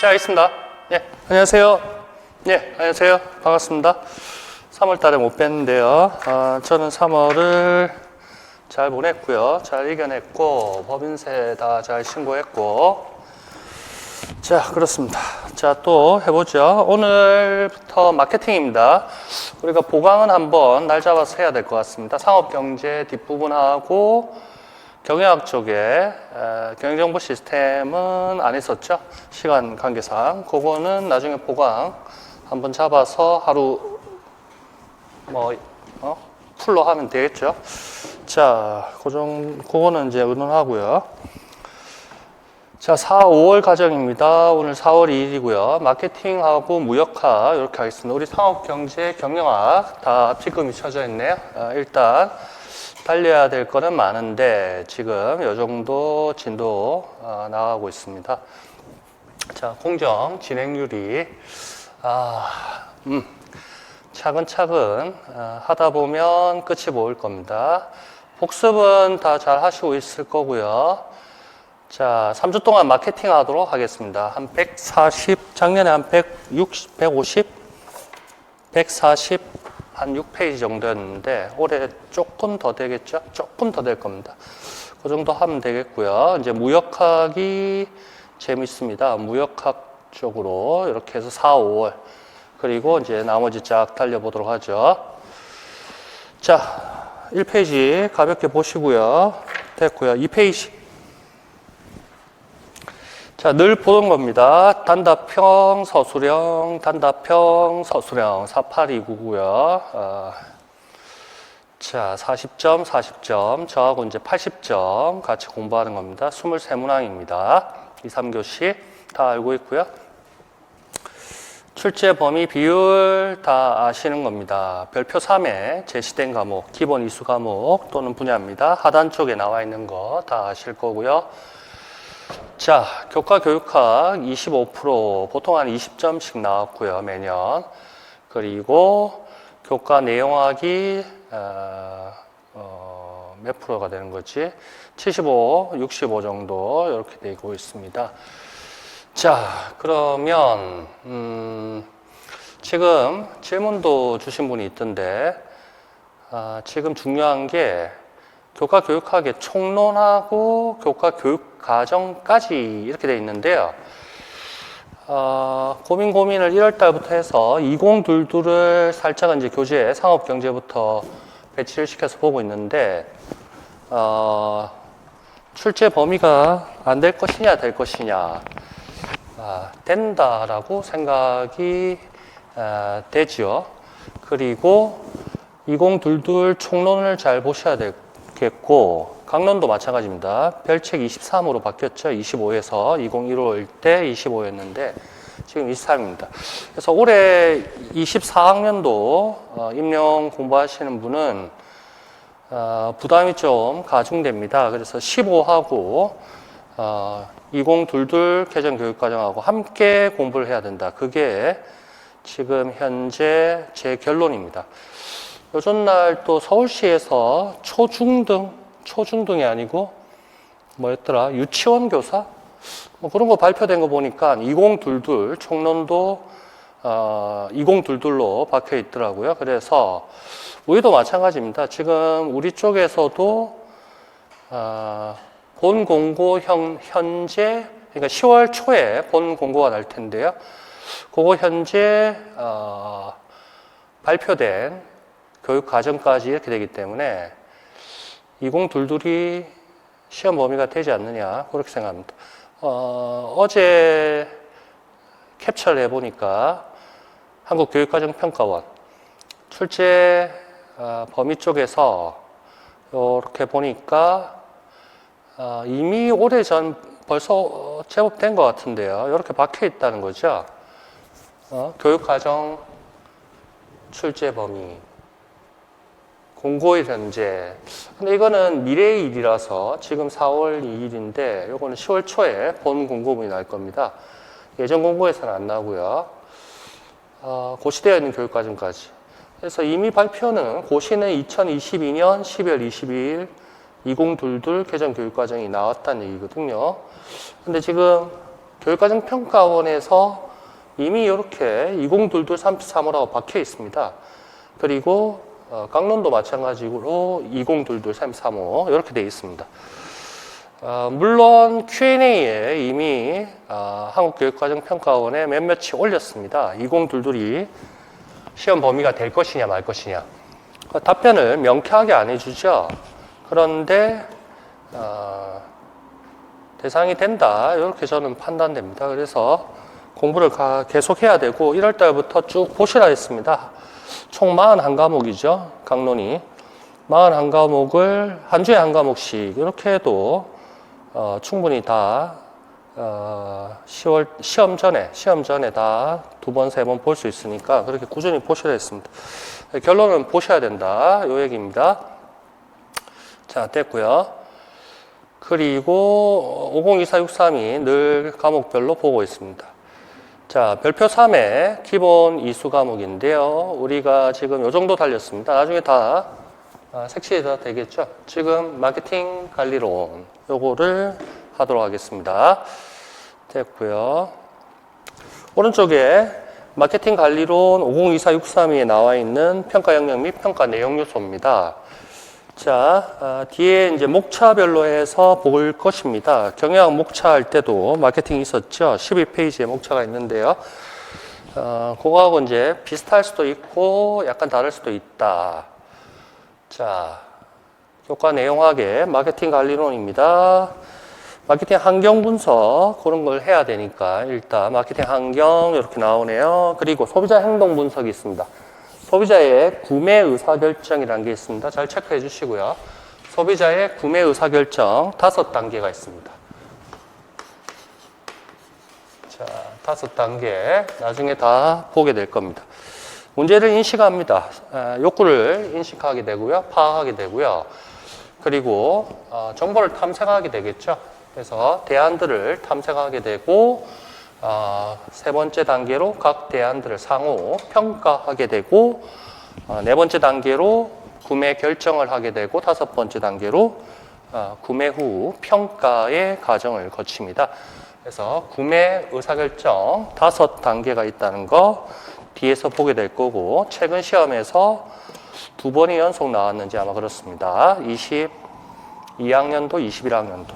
시작하겠습니다. 예, 안녕하세요. 예, 안녕하세요. 반갑습니다. 3월 달에 못 뵀는데요. 저는 3월을 잘 보냈고요. 잘 이겨냈고, 법인세 다 잘 신고했고. 자, 그렇습니다. 자, 또 해보죠. 오늘부터 마케팅입니다. 우리가 보강은 한번 날 잡아서 해야 될 것 같습니다. 상업경제 뒷부분하고 경영학 쪽에 경영정보 시스템은 안 했었죠. 시간 관계상. 그거는 나중에 보강 한번 잡아서 하루 풀로 하면 되겠죠. 자, 그거는 이제 의논하고요. 자, 4, 5월 과정입니다. 오늘 4월 2일이고요. 마케팅하고 무역학 이렇게 하겠습니다. 우리 상업경제, 경영학 다 찌끔이 쳐져 있네요. 일단 달려야 될 거는 많은데 지금 이 정도 진도 나가고 있습니다. 자, 공정 진행률이 차근차근 하다 보면 끝이 보일 겁니다. 복습은 다 잘 하시고 있을 거고요. 자, 3주 동안 마케팅 하도록 하겠습니다. 한 140, 작년에 한 160, 150, 140, 한 6페이지 정도였는데, 올해 조금 더 되겠죠? 조금 더 될 겁니다. 그 정도 하면 되겠고요. 이제 무역학이 재밌습니다. 무역학 쪽으로 이렇게 해서 4, 5월. 그리고 이제 나머지 쫙 달려보도록 하죠. 자, 1페이지 가볍게 보시고요. 됐고요. 2페이지. 자, 늘 보던 겁니다. 단답형, 서술형, 단답형, 서술형. 48299고요. 자, 40점, 40점. 저하고 이제 80점 같이 공부하는 겁니다. 23문항입니다. 2, 3교시 다 알고 있고요. 출제 범위 비율 다 아시는 겁니다. 별표 3에 제시된 과목, 기본 이수 과목 또는 분야입니다. 하단 쪽에 나와 있는 거 다 아실 거고요. 자, 교과 교육학 25%, 보통 한 20점씩 나왔고요, 매년. 그리고 교과 내용학이 몇 프로가 되는 거지? 75, 65 정도 이렇게 되고 있습니다. 자, 그러면 지금 질문도 주신 분이 있던데 지금 중요한 게 교과 교육학의 총론하고 교과 교육 과정까지 이렇게 돼 있는데요. 고민을 1월 달부터 해서 2022를 살짝 이제 교재 상업경제부터 배치를 시켜서 보고 있는데 출제 범위가 안 될 것이냐 될 것이냐 된다라고 생각이 되죠. 그리고 2022 총론을 잘 보셔야 되겠고 강론도 마찬가지입니다. 별책 23으로 바뀌었죠. 25에서 2015일 때 25였는데 지금 23입니다. 그래서 올해 24학년도 임용 공부하시는 분은 부담이 좀 가중됩니다. 그래서 15하고 2022 개정교육과정하고 함께 공부를 해야 된다. 그게 지금 현재 제 결론입니다. 요즘날 또 서울시에서 초중등이 아니고 뭐였더라? 유치원 교사? 뭐 그런 거 발표된 거 보니까 2022 총론도 2022로 박혀 있더라고요. 그래서 우리도 마찬가지입니다. 지금 우리 쪽에서도 본 공고 현재 그러니까 10월 초에 본 공고가 날 텐데요. 그거 현재 발표된 교육 과정까지 이렇게 되기 때문에 2022이 시험 범위가 되지 않느냐 그렇게 생각합니다. 어제 캡처를 해보니까 한국교육과정평가원 출제 범위 쪽에서 이렇게 보니까 이미 오래전 벌써 제법 된 것 같은데요. 이렇게 박혀 있다는 거죠. 교육과정 출제 범위 공고일 현재. 근데 이거는 미래의 일이라서 지금 4월 2일인데 요거는 10월 초에 본 공고문이 날 겁니다. 예전 공고에서는 안 나오고요. 고시되어 있는 교육과정까지. 그래서 이미 발표는 고시는 2022년 12월 22일 2022 개정 교육과정이 나왔다는 얘기거든요. 근데 지금 교육과정 평가원에서 이미 이렇게 2022 335라고 박혀 있습니다. 그리고 강론도 마찬가지로 2022 335 이렇게 되어 있습니다. 물론 Q&A에 이미 한국교육과정평가원에 몇몇이 올렸습니다. 2022이 시험 범위가 될 것이냐 말 것이냐. 답변을 명쾌하게 안 해주죠. 그런데 대상이 된다 이렇게 저는 판단됩니다. 그래서 공부를 계속 해야 되고 1월 달부터 쭉 보시라 했습니다. 총 41과목이죠. 강론이 41과목을 한 주에 한 과목씩 이렇게 해도 충분히 다 10월 시험 전에 다 2번, 3번 볼 수 있으니까 그렇게 꾸준히 보시라 했습니다. 결론은 보셔야 된다. 요 얘기입니다. 자, 됐고요. 그리고 502463이 늘 과목별로 보고 있습니다. 자, 별표 3의 기본 이수 과목인데요. 우리가 지금 요 정도 달렸습니다. 나중에 다 색칠이 되겠죠. 지금 마케팅 관리론 요거를 하도록 하겠습니다. 됐고요. 오른쪽에 마케팅 관리론 502463에 나와 있는 평가 영역 및 평가 내용 요소입니다. 자, 뒤에 이제 목차별로 해서 볼 것입니다. 경영학 목차 할 때도 마케팅이 있었죠. 12페이지에 목차가 있는데요. 그거하고 이제 비슷할 수도 있고 약간 다를 수도 있다. 자, 교과 내용학의 마케팅 관리론입니다. 마케팅 환경 분석 그런 걸 해야 되니까 일단 마케팅 환경 이렇게 나오네요. 그리고 소비자 행동 분석이 있습니다. 소비자의 구매 의사결정이라는 게 있습니다. 잘 체크해 주시고요. 소비자의 구매 의사결정 5단계가 있습니다. 자, 5단계 나중에 다 보게 될 겁니다. 문제를 인식합니다. 욕구를 인식하게 되고요. 파악하게 되고요. 그리고 정보를 탐색하게 되겠죠. 그래서 대안들을 탐색하게 되고 세 번째 단계로 각 대안들을 상호 평가하게 되고 네 번째 단계로 구매 결정을 하게 되고 다섯 번째 단계로 구매 후 평가의 과정을 거칩니다. 그래서 구매 의사결정 5단계가 있다는 거 뒤에서 보게 될 거고 최근 시험에서 2번이 연속 나왔는지 아마 그렇습니다. 22학년도, 21학년도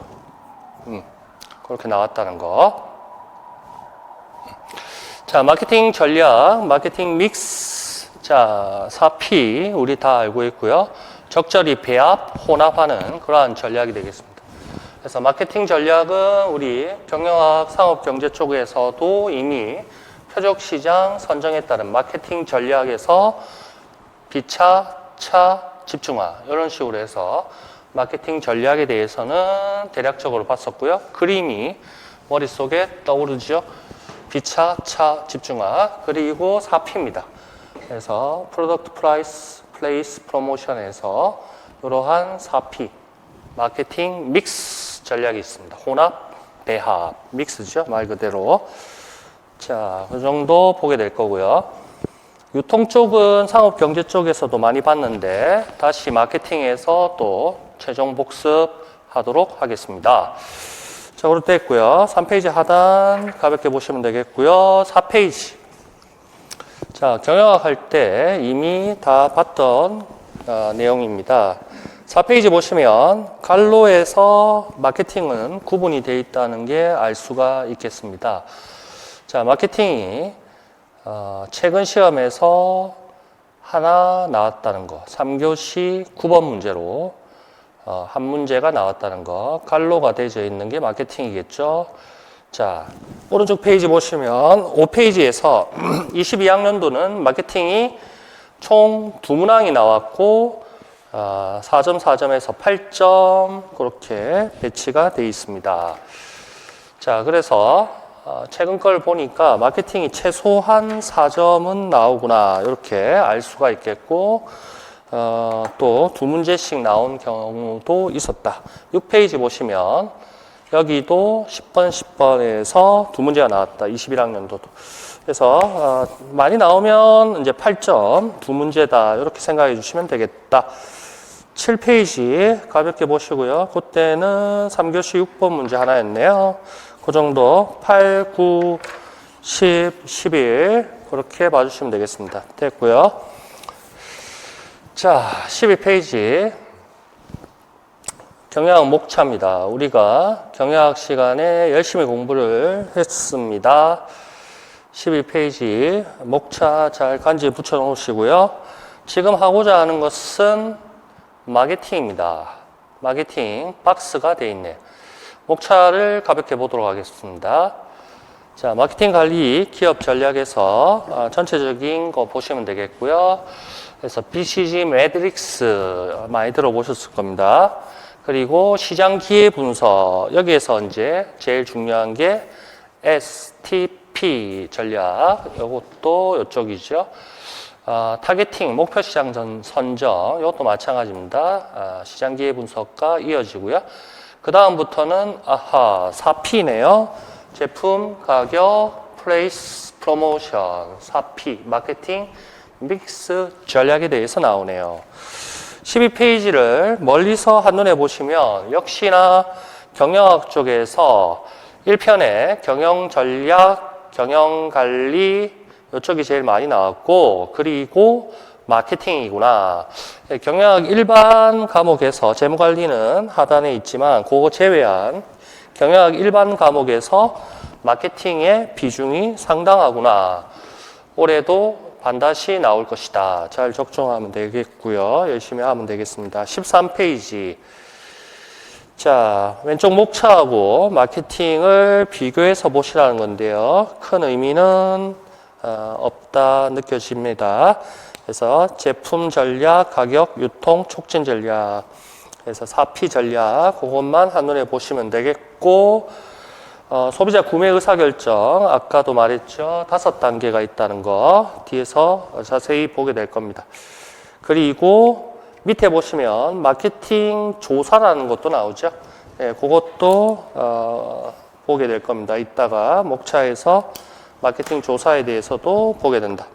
그렇게 나왔다는 거. 자, 마케팅 전략, 마케팅 믹스. 자, 4P 우리 다 알고 있고요. 적절히 배합, 혼합하는 그러한 전략이 되겠습니다. 그래서 마케팅 전략은 우리 경영학, 상업경제 쪽에서도 이미 표적시장 선정에 따른 마케팅 전략에서 비차, 차, 집중화 이런 식으로 해서 마케팅 전략에 대해서는 대략적으로 봤었고요. 그림이 머릿속에 떠오르죠. 비차, 차, 집중화 그리고 4P입니다. 그래서 프로덕트, 프라이스, 플레이스, 프로모션에서 이러한 4P 마케팅 믹스 전략이 있습니다. 혼합, 배합, 믹스죠. 말 그대로. 자, 그 정도 보게 될 거고요. 유통 쪽은 상업 경제 쪽에서도 많이 봤는데 다시 마케팅에서 또 최종 복습하도록 하겠습니다. 자, 그렇게 됐고요. 3페이지 하단 가볍게 보시면 되겠고요. 4페이지. 자, 경영학 할 때 이미 다 봤던 내용입니다. 4페이지 보시면 갈로에서 마케팅은 구분이 되어 있다는 게 알 수가 있겠습니다. 자, 마케팅이 최근 시험에서 하나 나왔다는 거 3교시 9번 문제로 한 문제가 나왔다는 거 갈로가 되어 있는 게 마케팅이겠죠. 자, 오른쪽 페이지 보시면 5페이지에서 22학년도는 마케팅이 총 2문항이 나왔고 4점, 4점에서 8점 그렇게 배치가 되어 있습니다. 자, 그래서 최근 걸 보니까 마케팅이 최소한 4점은 나오구나 이렇게 알 수가 있겠고 또 2문제씩 나온 경우도 있었다. 6페이지 보시면 여기도 10번, 10번에서 2문제가 나왔다. 21학년도도. 그래서 많이 나오면 이제 8점, 2문제다 이렇게 생각해 주시면 되겠다. 7페이지 가볍게 보시고요. 그때는 3교시 6번 문제 하나였네요. 그 정도 8, 9, 10, 11 그렇게 봐주시면 되겠습니다. 됐고요. 자, 12페이지 경영학 목차입니다. 우리가 경영학 시간에 열심히 공부를 했습니다. 12페이지 목차 잘 간지에 붙여 놓으시고요. 지금 하고자 하는 것은 마케팅입니다. 마케팅 박스가 되어 있네요. 목차를 가볍게 보도록 하겠습니다. 자, 마케팅 관리 기업 전략에서 전체적인 거 보시면 되겠고요. 그래서 BCG 매트릭스 많이 들어보셨을 겁니다. 그리고 시장 기회 분석, 여기에서 이제 제일 중요한 게 STP 전략, 이것도 이쪽이죠. 타겟팅, 목표 시장 선정, 이것도 마찬가지입니다. 시장 기회 분석과 이어지고요. 그 다음부터는 4P네요. 제품, 가격, 플레이스, 프로모션, 4P, 마케팅, 믹스 전략에 대해서 나오네요. 12페이지를 멀리서 한눈에 보시면 역시나 경영학 쪽에서 1편에 경영 전략, 경영 관리 이쪽이 제일 많이 나왔고, 그리고 마케팅이구나. 경영학 일반 과목에서 재무관리는 하단에 있지만 그거 제외한 경영학 일반 과목에서 마케팅의 비중이 상당하구나. 올해도 반드시 나올 것이다. 잘 적중하면 되겠고요. 열심히 하면 되겠습니다. 13페이지. 자, 왼쪽 목차하고 마케팅을 비교해서 보시라는 건데요. 큰 의미는 없다 느껴집니다. 그래서 제품 전략, 가격, 유통, 촉진 전략. 그래서 4P 전략, 그것만 한눈에 보시면 되겠고, 소비자 구매 의사결정, 아까도 말했죠. 5단계가 있다는 거, 뒤에서 자세히 보게 될 겁니다. 그리고 밑에 보시면 마케팅 조사라는 것도 나오죠. 네, 그것도 보게 될 겁니다. 이따가 목차에서 마케팅 조사에 대해서도 보게 된다.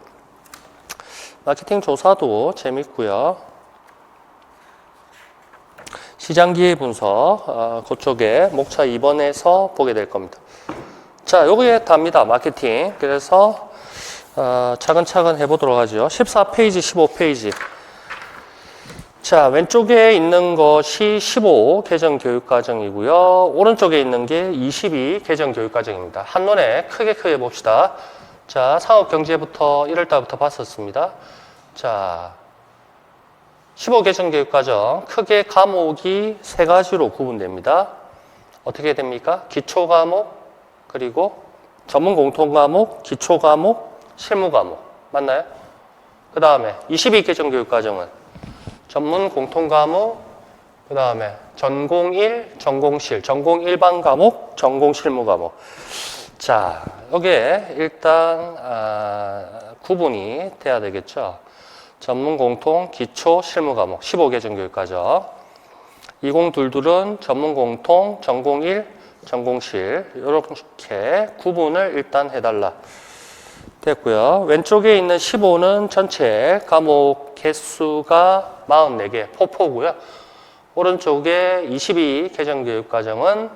마케팅 조사도 재밌고요. 시장 기회 분석, 그쪽에 목차 2번에서 보게 될 겁니다. 자, 요게 답니다. 마케팅. 그래서 차근차근 해보도록 하죠. 14페이지, 15페이지. 자, 왼쪽에 있는 것이 15 개정 교육 과정이고요. 오른쪽에 있는 게 22 개정 교육 과정입니다. 한눈에 크게 봅시다. 자, 상업경제부터 1월 달부터 봤었습니다. 자, 15 개정 교육 과정 크게 과목이 3가지로 구분됩니다. 어떻게 됩니까? 기초 과목, 그리고 전문 공통 과목, 기초 과목, 실무 과목. 맞나요? 그 다음에 22 개정 교육 과정은 전문 공통 과목, 그 다음에 전공 1, 전공 실, 전공 일반 과목, 전공 실무 과목. 자, 여기에 일단 구분이 돼야 되겠죠. 전문 공통, 기초, 실무 과목 15 개정 교육 과정. 2022은 전문 공통, 전공 1, 전공 실 이렇게 구분을 일단 해달라. 됐고요. 왼쪽에 있는 15는 전체 과목 개수가 44개, 포고요. 오른쪽에 22 개정 교육 과정은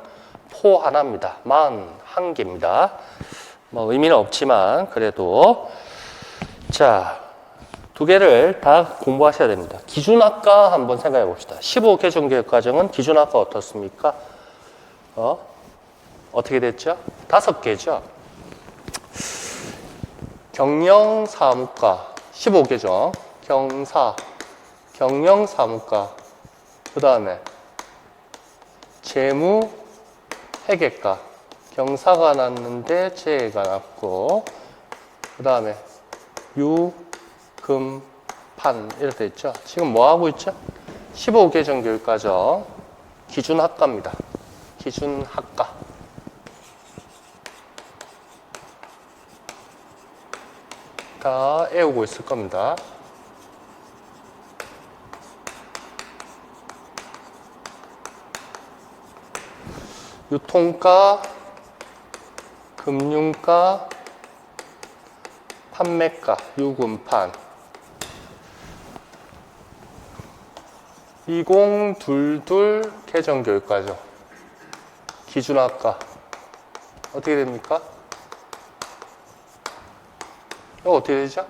포 하나입니다. 41개입니다. 뭐 의미는 없지만 그래도 자, 2개를 다 공부하셔야 됩니다. 기준학과 한번 생각해 봅시다. 15 개정 교육 과정은 기준학과 어떻습니까? 어떻게 됐죠? 5개죠. 경영사무과 15 개정, 경영사무과, 그 다음에 재무회계과, 경사가 났는데 재가 났고, 그 다음에 유금판 이렇게 있죠. 지금 뭐 하고 있죠? 15 개정 교육과정 기준학과입니다. 기준학과. 다 애우고 있을 겁니다. 유통과, 금융과, 판매과, 유금판. 2022 개정 교육과정 기준학과. 어떻게 됩니까? 이거 어떻게 되죠?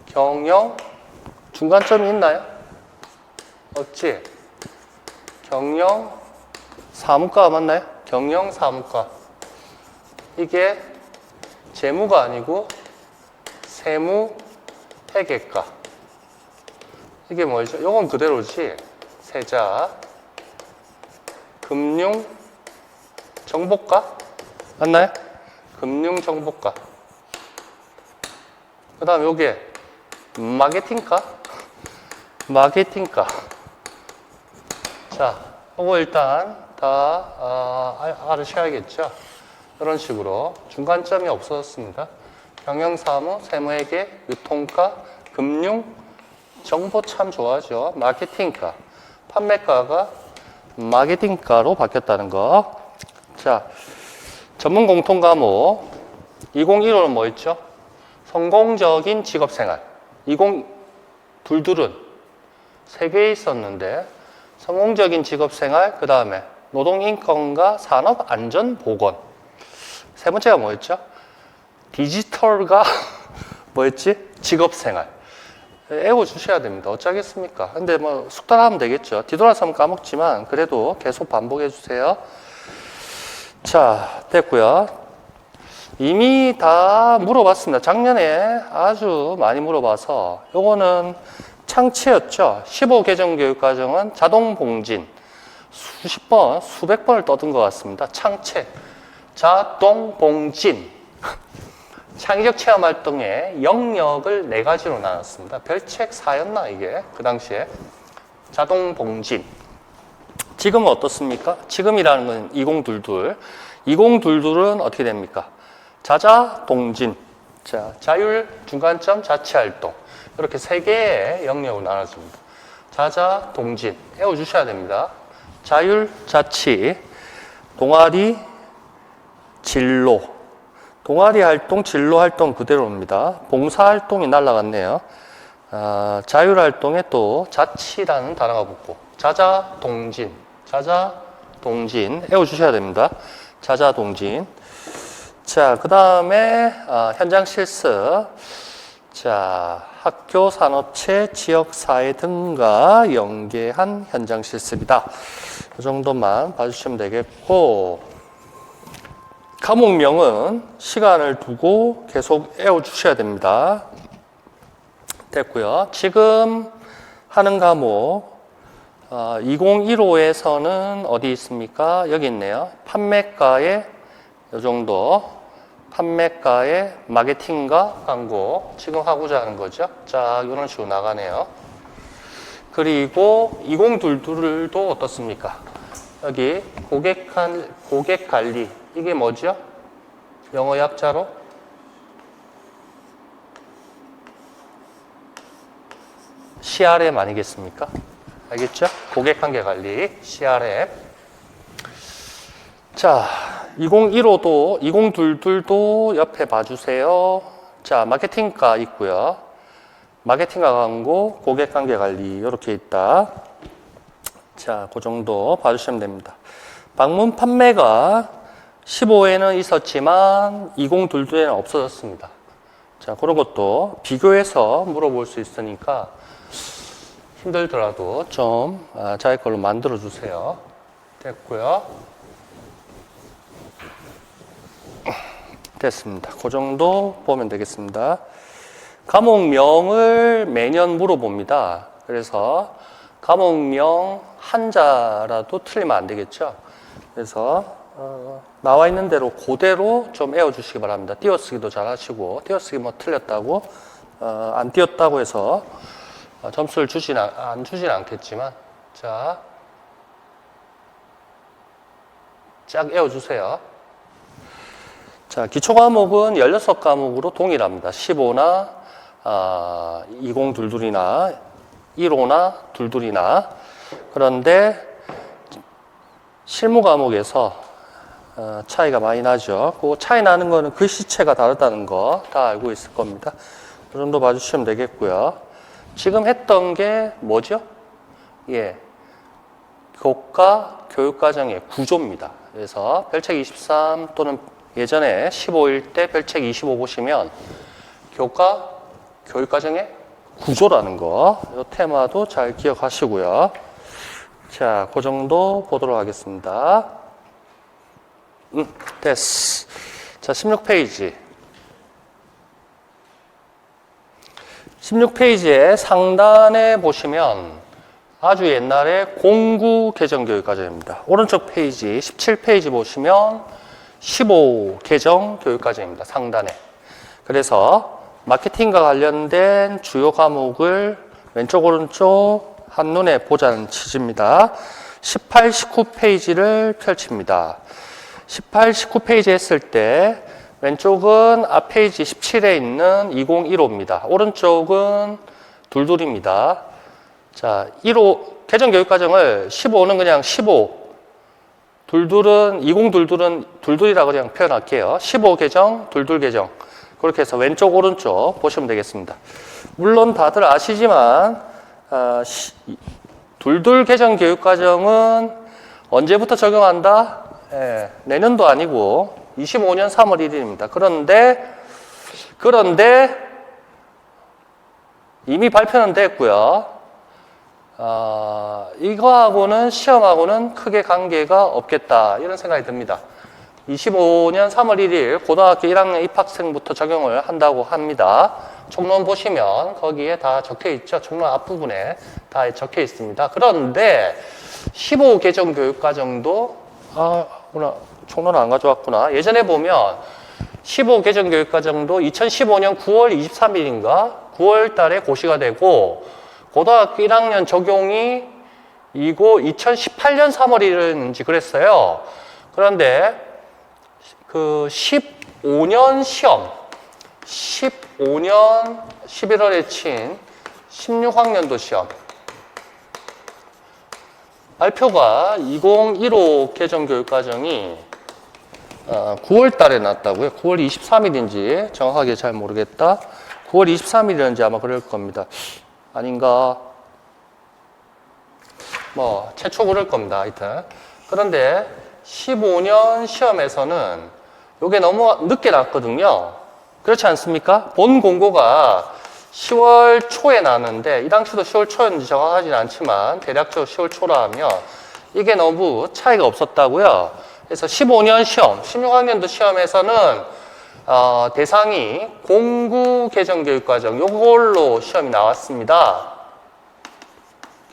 경영 중간점이 있나요? 없지? 경영 사무과 맞나요? 경영 사무과. 이게 재무가 아니고 세무 회계과. 이게 뭐죠? 이건 그대로지. 세자 금융 정보과 맞나요? 금융 정보과. 그 다음 요게 마케팅과. 마케팅과. 자, 이거 일단 다 알으셔야겠죠? 이런 식으로 중간점이 없어졌습니다. 경영사무, 세무회계, 유통과, 금융, 정보 참 좋아하죠. 마케팅과, 판매과가 마케팅과로 바뀌었다는 거. 자, 전문 공통 과목 2015는 뭐 있죠? 성공적인 직업생활. 22둘은 3개 있었는데 성공적인 직업생활, 그 다음에 노동인권과 산업안전보건. 세 번째가 뭐였죠? 디지털과 뭐였지? 직업생활. 애워주셔야 됩니다. 어쩌겠습니까? 근데 뭐 숙달하면 되겠죠. 뒤돌아서면 까먹지만 그래도 계속 반복해주세요. 자, 됐고요. 이미 다 물어봤습니다. 작년에 아주 많이 물어봐서 요거는 창체였죠. 15개정 교육과정은 자동봉진 수십 번, 수백 번을 떠든 것 같습니다. 창체, 자동봉진. 창의적 체험활동의 영역을 4가지로 나눴습니다. 별책 4였나 이게 그 당시에. 자동봉진. 지금은 어떻습니까? 지금이라는 건 2022. 2022은 어떻게 됩니까? 자자동진. 자, 자율, 중간점, 자치활동. 이렇게 3개의 영역으로 나눠집니다. 자자동진. 외워주셔야 됩니다. 자율, 자치, 동아리, 진로. 동아리 활동, 진로 활동 그대로입니다. 봉사 활동이 날라갔네요. 자율 활동에 또 자치라는 단어가 붙고 자자동진, 자자동진 외워주셔야 됩니다. 자자동진. 자, 그 다음에 현장 실습. 자, 학교, 산업체, 지역사회 등과 연계한 현장 실습이다. 이 정도만 봐주시면 되겠고, 과목명은 시간을 두고 계속 외워주셔야 됩니다. 됐고요. 지금 하는 과목 2015에서는 어디 있습니까? 여기 있네요. 판매과의 이 정도. 판매과의 마케팅과 광고 지금 하고자 하는 거죠. 자, 이런 식으로 나가네요. 그리고 2022도 어떻습니까? 여기 고객 관리. 이게 뭐죠? 영어 약자로? CRM 아니겠습니까? 알겠죠? 고객관계 관리, CRM. 자, 2015도, 2022도 옆에 봐주세요. 자, 마케팅과 있고요. 마케팅과 광고, 고객관계 관리 이렇게 있다. 자, 그 정도 봐주시면 됩니다. 방문 판매가 15에는 있었지만 2022에는 없어졌습니다. 자, 그런 것도 비교해서 물어볼 수 있으니까 힘들더라도 좀 자기 걸로 만들어 주세요. 됐고요. 됐습니다. 그 정도 보면 되겠습니다. 과목명을 매년 물어봅니다. 그래서 과목명 한자라도 틀리면 안 되겠죠. 그래서 나와 있는 대로 그대로 좀 외워주시기 바랍니다. 띄어쓰기도 잘 하시고, 띄어쓰기 뭐 틀렸다고 안 띄었다고 해서 점수를 안 주진 않겠지만, 자, 쫙 외워주세요. 자, 기초과목은 16과목으로 동일합니다. 15나 2022이나 15나 22이나. 그런데 실무 과목에서 차이가 많이 나죠. 그 차이 나는 거는 글씨체가 다르다는 거 다 알고 있을 겁니다. 그 정도 봐주시면 되겠고요. 지금 했던 게 뭐죠? 예, 교과 교육과정의 구조입니다. 그래서 별책 23 또는 예전에 15일 때 별책 25 보시면 교과, 교육과정의 구조라는 거, 이 테마도 잘 기억하시고요. 자, 그 정도 보도록 하겠습니다. 됐어. 자, 16페이지. 16페이지에 상단에 보시면 아주 옛날에 공구 개정 교육과정입니다. 오른쪽 페이지 17페이지 보시면 15 개정 교육과정입니다. 상단에. 그래서 마케팅과 관련된 주요 과목을 왼쪽 오른쪽 한눈에 보자는 취지입니다. 18, 19페이지를 펼칩니다. 18, 19페이지 했을 때 왼쪽은 앞 페이지 17에 있는 2015입니다. 오른쪽은 둘둘입니다. 자, 15 개정 교육과정을 15는 그냥 15, 둘둘은 20 둘둘은 둘둘이라고 그냥 표현할게요. 15 개정, 둘둘 개정. 그렇게 해서 왼쪽 오른쪽 보시면 되겠습니다. 물론 다들 아시지만 둘둘 개정 교육과정은 언제부터 적용한다? 내년도 아니고 25년 3월 1일입니다. 그런데 이미 발표는 됐고요. 이거하고는 시험하고는 크게 관계가 없겠다 이런 생각이 듭니다. 25년 3월 1일 고등학교 1학년 입학생부터 적용을 한다고 합니다. 총론 보시면 거기에 다 적혀 있죠. 총론 앞부분에 다 적혀 있습니다. 그런데 15 개정 교육과정도 총론 안 가져왔구나. 예전에 보면 15 개정 교육과정도 2015년 9월 23일인가 9월 달에 고시가 되고 고등학교 1학년 적용이 이거 2018년 3월 1일인지 그랬어요. 그런데 그 15년 시험 15년 11월에 친 16학년도 시험 발표가 2015 개정 교육과정이 9월 달에 났다고요. 9월 23일인지 정확하게 잘 모르겠다. 9월 23일인지 아마 그럴 겁니다. 아닌가? 뭐 최초 그럴 겁니다. 하여튼. 그런데 15년 시험에서는 이게 너무 늦게 났거든요. 그렇지 않습니까? 본 공고가 10월 초에 나왔는데 이 당시도 10월 초였는지 정확하지는 않지만 대략적으로 10월 초라 하면 이게 너무 차이가 없었다고요. 그래서 15년 시험, 16학년도 시험에서는 대상이 공구 개정 교육과정 요걸로 시험이 나왔습니다.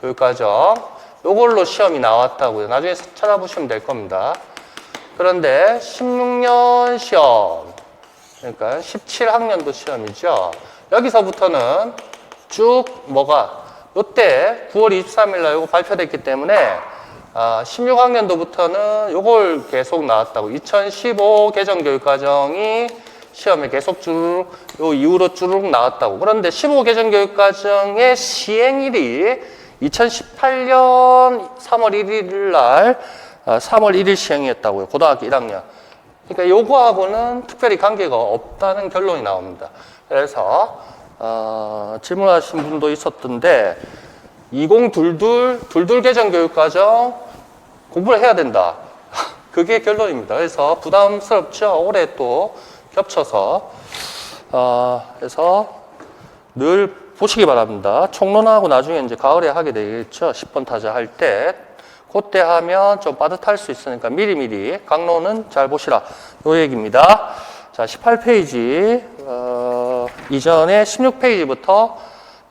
교육과정 요걸로 시험이 나왔다고요. 나중에 찾아보시면 될 겁니다. 그런데 16년 시험 그러니까 17학년도 시험이죠. 여기서부터는 쭉 요때 9월 23일 날 요거 발표됐기 때문에 16학년도부터는 요걸 계속 나왔다고 2015 개정 교육과정이 시험에 계속 요 이후로 쭉 나왔다고. 그런데 15 개정 교육과정의 시행일이 2018년 3월 1일 날 3월 1일 시행이었다고요. 고등학교 1학년. 그러니까 요거하고는 특별히 관계가 없다는 결론이 나옵니다. 그래서 질문하신 분도 있었던데 2022 개정 교육과정 공부를 해야 된다. 그게 결론입니다. 그래서 부담스럽죠. 올해 또 겹쳐서 그래서 늘 보시기 바랍니다. 총론하고 나중에 이제 가을에 하게 되겠죠. 10번 타자 할 때. 그때 하면 좀 빠듯할 수 있으니까 미리미리 강론은 잘 보시라. 요 얘기입니다. 자, 18페이지 이전에 16페이지부터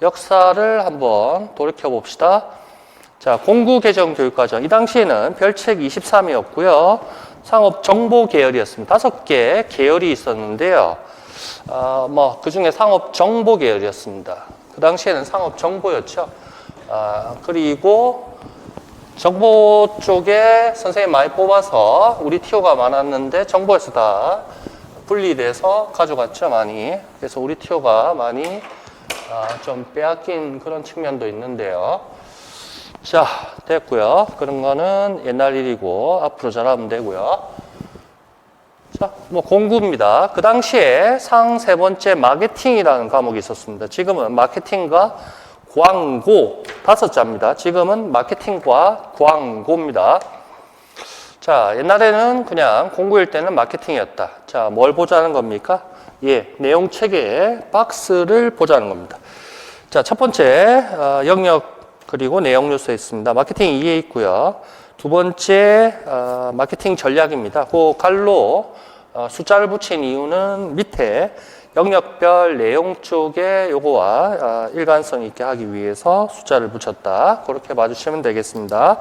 역사를 한번 돌이켜 봅시다. 자, 공구 개정 교육과정. 이 당시에는 별책 23이었고요. 상업 정보 계열이었습니다. 5개 계열이 있었는데요. 그 중에 상업 정보 계열이었습니다. 그 당시에는 상업 정보였죠. 그리고 정보 쪽에 선생님 많이 뽑아서 우리 TO가 많았는데 정보에서 다 분리돼서 가져갔죠, 많이. 그래서 우리 TO가 많이 좀 빼앗긴 그런 측면도 있는데요. 자, 됐고요. 그런 거는 옛날 일이고 앞으로 잘하면 되고요. 자, 공구입니다. 그 당시에 상 세 번째 마케팅이라는 과목이 있었습니다. 지금은 마케팅과 광고 5자입니다. 지금은 마케팅과 광고입니다. 자, 옛날에는 그냥 공부일 때는 마케팅이었다. 자, 뭘 보자는 겁니까? 예, 내용 체계 박스를 보자는 겁니다. 자, 첫 번째 영역 그리고 내용 요소에 있습니다. 마케팅 2에 있고요. 두 번째 마케팅 전략입니다. 그 갈로 숫자를 붙인 이유는 밑에 영역별 내용 쪽에 요거와 일관성 있게 하기 위해서 숫자를 붙였다. 그렇게 봐주시면 되겠습니다.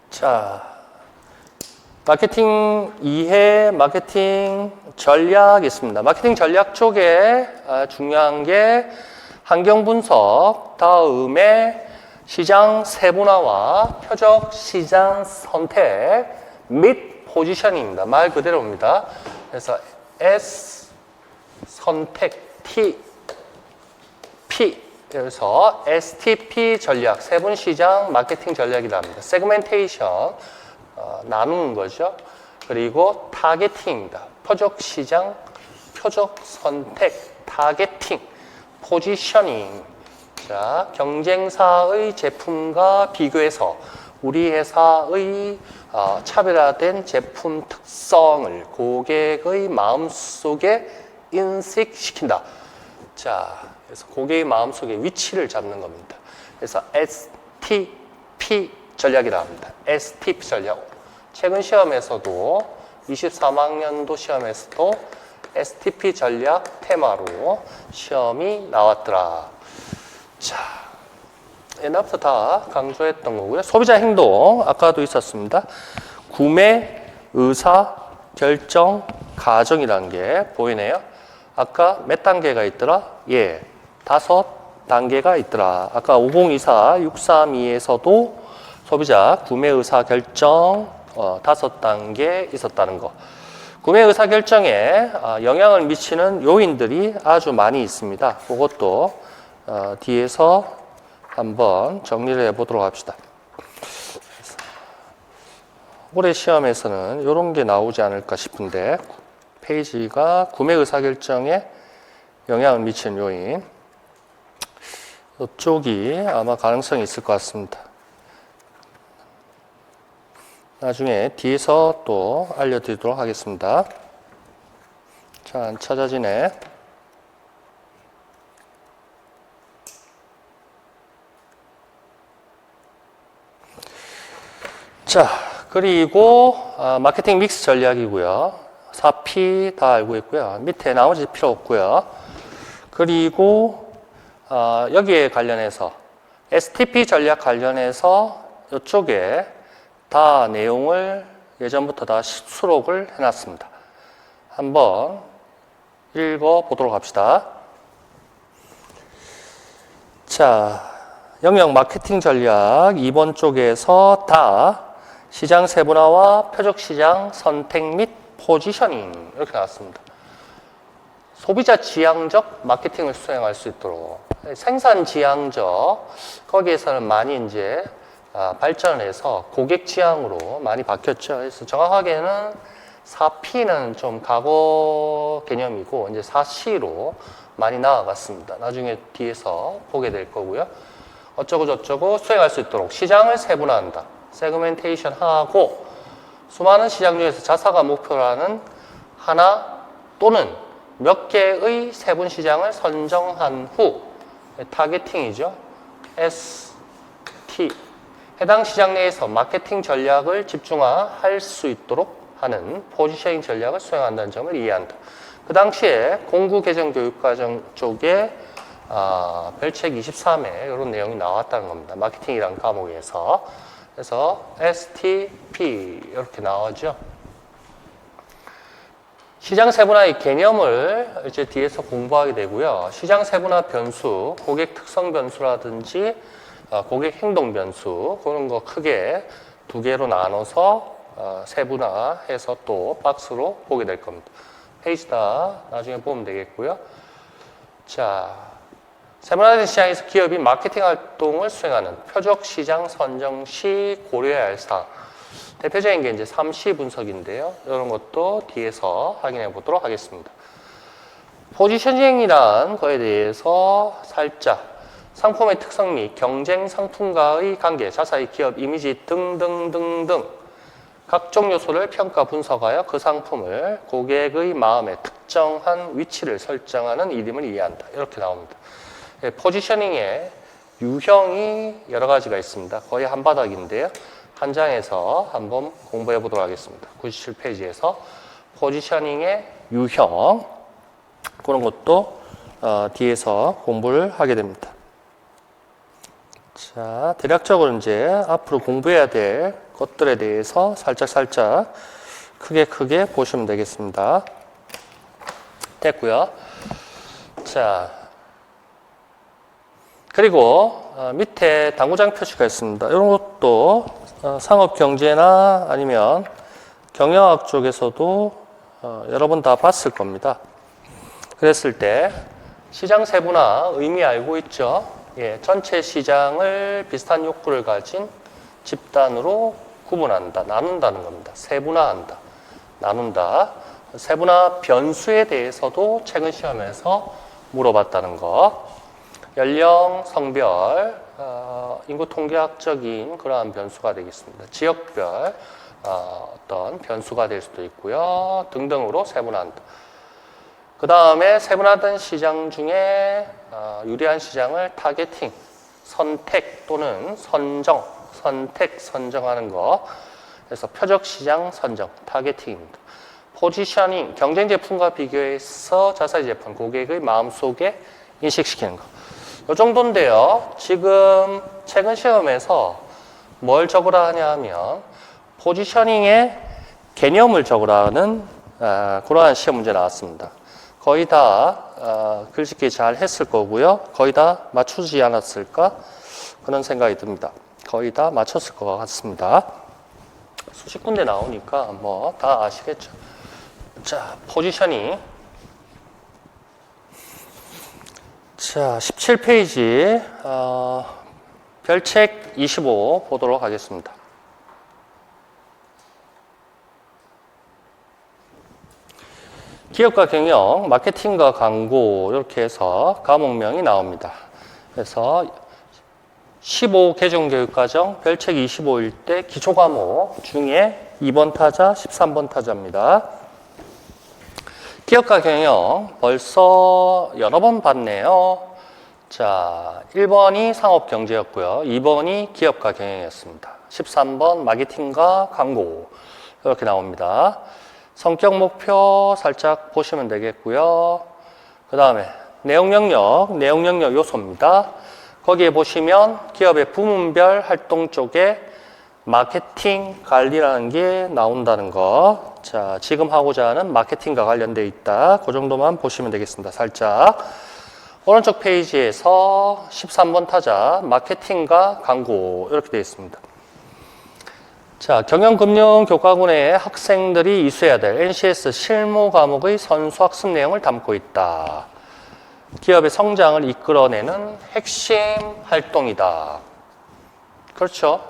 자, 마케팅 2회 마케팅 전략 있습니다. 마케팅 전략 쪽에 중요한 게 환경 분석, 다음에 시장 세분화와 표적 시장 선택 및 포지셔닝입니다. 말 그대로입니다. 그래서 S 선택 T P 그래서 STP 전략, 세분 시장 마케팅 전략이라 합니다. 세그멘테이션 나누는 거죠. 그리고 타겟팅입니다. 표적 시장, 표적 선택, 타겟팅, 포지셔닝. 자, 경쟁사의 제품과 비교해서 우리 회사의 차별화된 제품 특성을 고객의 마음속에 인식시킨다. 자, 그래서 고객의 마음속에 위치를 잡는 겁니다. 그래서 STP 전략이라 합니다. STP 전략. 최근 시험에서도 23학년도 시험에서도 STP 전략 테마로 시험이 나왔더라. 자, 옛날부터 다 강조했던 거고요. 소비자 행동 아까도 있었습니다. 구매, 의사, 결정, 가정이라는 게 보이네요. 아까 몇 단계가 있더라? 예, 5단계가 있더라. 아까 5024, 632에서도 소비자 구매 의사 결정 5단계 있었다는 거. 구매 의사 결정에 영향을 미치는 요인들이 아주 많이 있습니다. 그것도 뒤에서 한번 정리를 해보도록 합시다. 올해 시험에서는 이런 게 나오지 않을까 싶은데 페이지가 구매 의사결정에 영향을 미치는 요인 이쪽이 아마 가능성이 있을 것 같습니다. 나중에 뒤에서 또 알려드리도록 하겠습니다. 잘 안 찾아지네. 자, 그리고 마케팅 믹스 전략이고요. 4P 다 알고 있고요. 밑에 나머지 필요 없고요. 그리고 여기에 관련해서 STP 전략 관련해서 이쪽에 다 내용을 예전부터 다 수록을 해놨습니다. 한번 읽어보도록 합시다. 자, 영역 마케팅 전략 2번 쪽에서 다 시장 세분화와 표적 시장 선택 및 포지셔닝 이렇게 나왔습니다. 소비자 지향적 마케팅을 수행할 수 있도록 생산 지향적 거기에서는 많이 이제 발전해서 고객 지향으로 많이 바뀌었죠. 그래서 정확하게는 4P는 좀 과거 개념이고 이제 4C로 많이 나아갔습니다. 나중에 뒤에서 보게 될 거고요. 어쩌고 저쩌고 수행할 수 있도록 시장을 세분화한다. 세그멘테이션 하고 수많은 시장 중에서 자사가 목표라는 하나 또는 몇 개의 세분 시장을 선정한 후 타겟팅이죠. ST 해당 시장 내에서 마케팅 전략을 집중화할 수 있도록 하는 포지셔닝 전략을 수행한다는 점을 이해한다. 그 공구 개정 교육과정 쪽에 별책 23에 이런 내용이 나왔다는 겁니다. 마케팅이라는 과목에서. 그래서 STP 이렇게 나오죠. 시장 세분화의 개념을 이제 뒤에서 공부하게 되고요. 시장 세분화 변수, 고객 특성 변수라든지 고객 행동 변수 그런 거 크게 두 개로 나눠서 세분화해서 또 박스로 보게 될 겁니다. 페이지 다 나중에 보면 되겠고요. 자, 세분화된 시장에서 기업이 마케팅 활동을 수행하는 표적 시장 선정 시 고려해야 할 사항. 대표적인 게 이제 3C 분석인데요. 이런 것도 뒤에서 확인해 보도록 하겠습니다. 포지셔닝이란 거에 대해서 살짝 상품의 특성 및 경쟁 상품과의 관계, 자사의 기업 이미지 등등등등 각종 요소를 평가 분석하여 그 상품을 고객의 마음에 특정한 위치를 설정하는 이름을 이해한다. 이렇게 나옵니다. 포지셔닝의 유형이 여러 가지가 있습니다. 거의 한 바닥인데요. 한 장에서 한번 공부해 보도록 하겠습니다. 97페이지에서 포지셔닝의 유형, 그런 것도 뒤에서 공부를 하게 됩니다. 자, 대략적으로 이제 앞으로 공부해야 될 것들에 대해서 살짝 크게 보시면 되겠습니다. 됐고요. 자, 그리고 밑에 당구장 표시가 있습니다. 이런 것도 상업경제나 아니면 경영학 쪽에서도 여러 번 다 봤을 겁니다. 그랬을 때 시장 세분화 의미 알고 있죠? 예, 전체 시장을 비슷한 욕구를 가진 집단으로 구분한다, 나눈다는 겁니다. 세분화한다, 나눈다. 세분화 변수에 대해서도 최근 시험에서 물어봤다는 거. 연령, 성별, 인구 통계학적인 그러한 변수가 되겠습니다. 지역별 어떤 변수가 될 수도 있고요. 등등으로 세분화한다. 그 다음에 세분화된 시장 중에 유리한 시장을 타겟팅, 선택 또는 선정하는 거. 그래서 표적 시장 선정, 타겟팅입니다. 포지셔닝, 경쟁 제품과 비교해서 자사의 제품, 고객의 마음속에 인식시키는 거. 이 정도인데요. 지금 최근 시험에서 뭘 적으라 하냐 하면 포지셔닝의 개념을 적으라는 그러한 시험 문제 나왔습니다. 거의 다 글짓기 잘 했을 거고요. 거의 다 맞추지 않았을까? 그런 생각이 듭니다. 거의 다 맞췄을 것 같습니다. 수십 군데 나오니까 뭐 다 아시겠죠. 자, 포지셔닝. 자, 17페이지 별책 25 보도록 하겠습니다. 기업과 경영, 마케팅과 광고 이렇게 해서 과목명이 나옵니다. 그래서 15 개정교육과정 별책 25일 때 기초과목 중에 2번 타자, 13번 타자입니다. 기업과 경영 벌써 여러 번 봤네요. 자, 1번이 상업경제였고요. 2번이 기업과 경영이었습니다. 13번 마케팅과 광고 이렇게 나옵니다. 성격 목표 살짝 보시면 되겠고요. 그 다음에 내용 영역 요소입니다. 거기에 보시면 기업의 부문별 활동 쪽에 마케팅 관리라는 게 나온다는 거. 자, 지금 하고자 하는 마케팅과 관련되어 있다. 그 정도만 보시면 되겠습니다. 살짝. 오른쪽 페이지에서 13번 타자 마케팅과 광고 이렇게 되어 있습니다. 자, 경영금융교과군의 학생들이 이수해야 될 NCS 실무 과목의 선수 학습 내용을 담고 있다. 기업의 성장을 이끌어내는 핵심 활동이다. 그렇죠?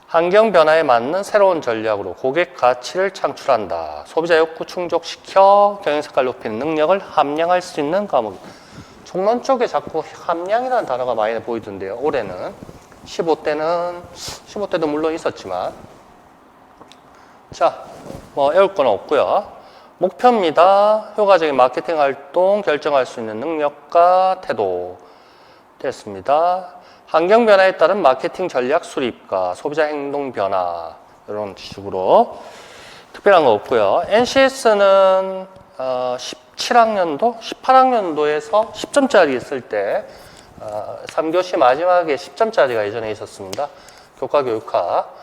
환경 변화에 맞는 새로운 전략으로 고객 가치를 창출한다. 소비자 욕구 충족시켜 경영 성과를 높이는 능력을 함양할 수 있는 과목. 총론 쪽에 자꾸 함양이라는 단어가 많이 보이던데요. 올해는 15대도 물론 있었지만. 자, 뭐 외울 건 없고요. 목표입니다. 효과적인 마케팅 활동 결정할 수 있는 능력과 태도 됐습니다. 환경 변화에 따른 마케팅 전략 수립과 소비자 행동 변화 이런 식으로 특별한 거 없고요. NCS는 17학년도, 18학년도에서 10점짜리 있을 때 3교시 마지막에 10점짜리가 예전에 있었습니다. 교과교육학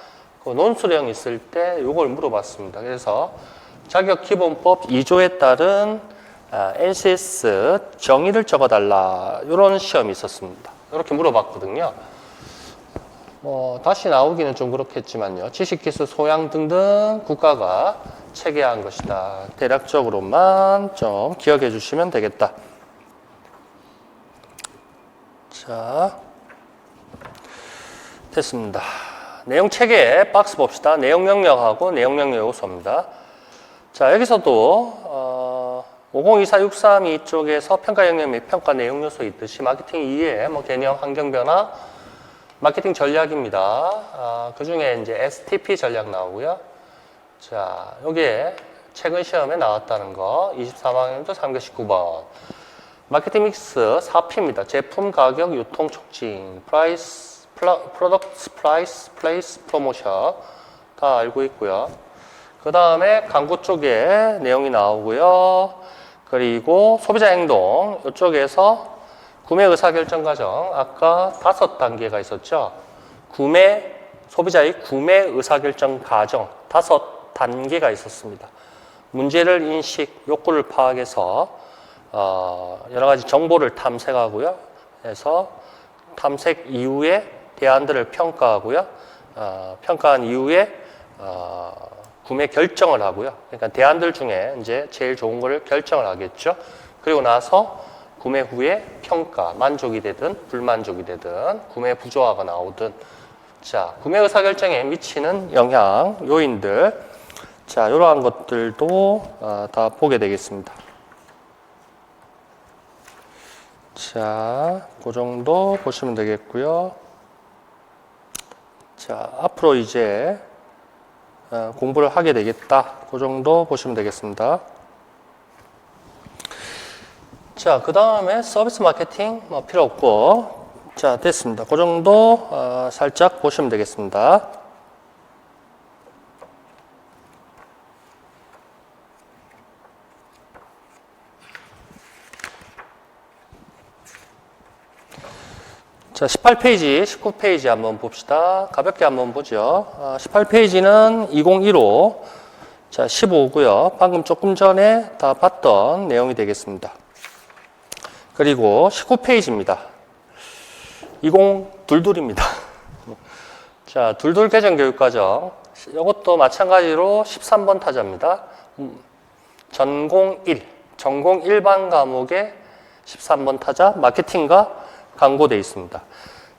그 논술형 있을 때 이걸 물어봤습니다. 그래서 자격기본법 2조에 따른 NCS 정의를 적어달라 이런 시험이 있었습니다. 이렇게 물어봤거든요. 뭐 다시 나오기는 좀 그렇겠지만요. 지식기술 소양 등등 국가가 체계화한 것이다. 대략적으로만 좀 기억해 주시면 되겠다. 자, 됐습니다. 내용 체계 박스 봅시다. 내용 영역하고 내용 영역 요소입니다. 자, 여기서도 502463 이쪽에서 평가 영역 및 평가 내용 요소 있듯이 마케팅 2에 뭐 개념, 환경 변화, 마케팅 전략입니다. 그 중에 이제 STP 전략 나오고요. 자, 여기에 최근 시험에 나왔다는 거 24학년도 3교 19번. 마케팅 믹스 4P입니다. 제품, 가격, 유통, 촉진, 프라이스, 프로덕트, 프라이스, 플레이스, 프로모션 다 알고 있고요. 그 다음에 광고 쪽에 내용이 나오고요. 그리고 소비자 행동 이쪽에서 구매 의사결정 과정 아까 5단계가 있었죠. 소비자의 구매 의사결정 과정 5단계가 있었습니다. 문제를 인식, 욕구를 파악해서 여러 가지 정보를 탐색하고요. 그래서 탐색 이후에 대안들을 평가하고요. 평가한 이후에 구매 결정을 하고요. 그러니까 대안들 중에 이제 제일 좋은 거를 결정을 하겠죠. 그리고 나서 구매 후에 평가, 만족이 되든 불만족이 되든 구매 부조화가 나오든 자, 구매 의사결정에 미치는 영향, 요인들 자, 이러한 것들도 다 보게 되겠습니다. 자, 그 정도 보시면 되겠고요. 자, 앞으로 이제 공부를 하게 되겠다. 그 정도 보시면 되겠습니다. 자, 그 다음에 서비스 마케팅 뭐 필요 없고 자, 됐습니다. 그 정도 살짝 보시면 되겠습니다. 자, 18페이지, 19페이지 한번 봅시다. 가볍게 한번 보죠. 18페이지는 2015, 자, 15고요. 방금 조금 전에 다 봤던 내용이 되겠습니다. 그리고 19페이지입니다. 2022입니다. 자, 둘둘 개정 교육과정. 이것도 마찬가지로 13번 타자입니다. 전공 1, 전공 일반 과목의 13번 타자, 마케팅과 광고 되어 있습니다.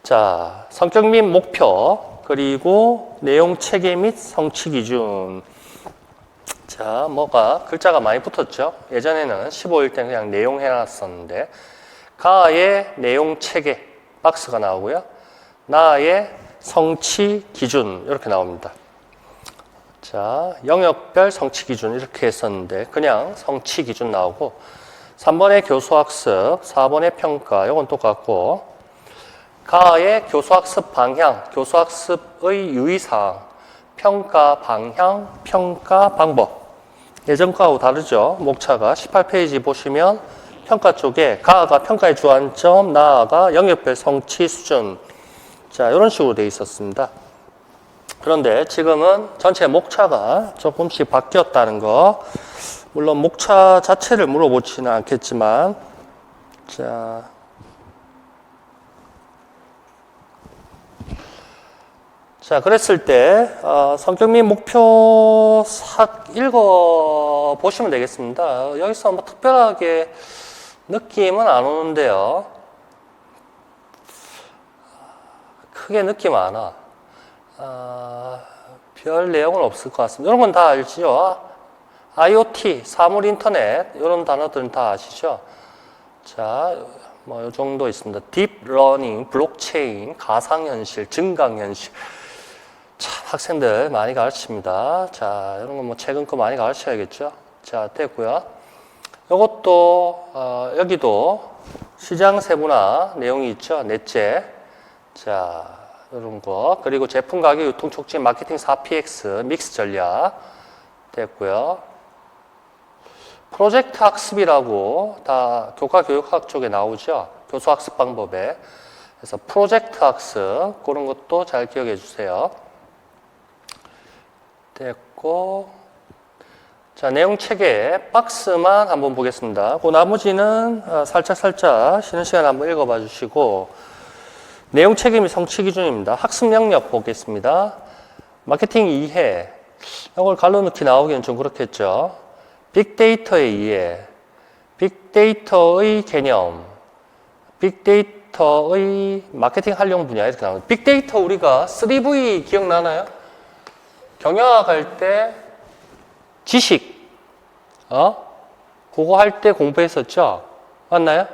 자, 성격 및 목표, 그리고 내용 체계 및 성취 기준. 자, 글자가 많이 붙었죠? 예전에는 15일 때 그냥 내용 해놨었는데, 가의 내용 체계, 박스가 나오고요. 나의 성취 기준, 이렇게 나옵니다. 자, 영역별 성취 기준, 이렇게 했었는데, 그냥 성취 기준 나오고, 3번의 교수학습, 4번의 평가, 이건 똑같고 가의 교수학습 방향, 교수학습의 유의사항, 평가 방향, 평가 방법 예전 거하고 다르죠. 목차가 18페이지 보시면 평가 쪽에 가가 평가의 주안점, 나가 영역별 성취 수준 자, 이런 식으로 되어 있었습니다. 그런데 지금은 전체 목차가 조금씩 바뀌었다는 거 물론 목차 자체를 물어보지는 않겠지만 자 그랬을 때 성격 및 목표 싹 읽어보시면 되겠습니다. 여기서 뭐 특별하게 느낌은 안 오는데요. 크게 느낌 안 와. 별 내용은 없을 것 같습니다. 이런 건 다 알지요. IoT, 사물 인터넷 이런 단어들은 다 아시죠? 자, 뭐 이 정도 있습니다. 딥러닝, 블록체인, 가상현실, 증강현실. 참 학생들 많이 가르칩니다. 자, 이런 거 뭐 최근 거 많이 가르쳐야겠죠? 자, 됐고요. 이것도 여기도 시장 세분화 내용이 있죠. 넷째. 자, 이런 거. 그리고 제품 가격 유통 촉진 마케팅 4PX 믹스 전략 됐고요. 프로젝트 학습이라고 다 교과 교육학 쪽에 나오죠. 교수 학습 방법에. 그래서 프로젝트 학습 그런 것도 잘 기억해 주세요. 됐고 자 내용 체계 박스만 한번 보겠습니다. 그 나머지는 살짝 쉬는 시간 한번 읽어봐 주시고 내용 체계 및 성취 기준입니다. 학습 영역 보겠습니다. 마케팅 이해 이걸 갈라놓기 나오기는 좀 그렇겠죠. 빅데이터의 이해, 빅데이터의 개념, 빅데이터의 마케팅 활용 분야 이렇게 나옵니다. 빅데이터 우리가 3V 기억나나요? 경영학 할 때 지식, 그거 할 때 공부했었죠? 맞나요?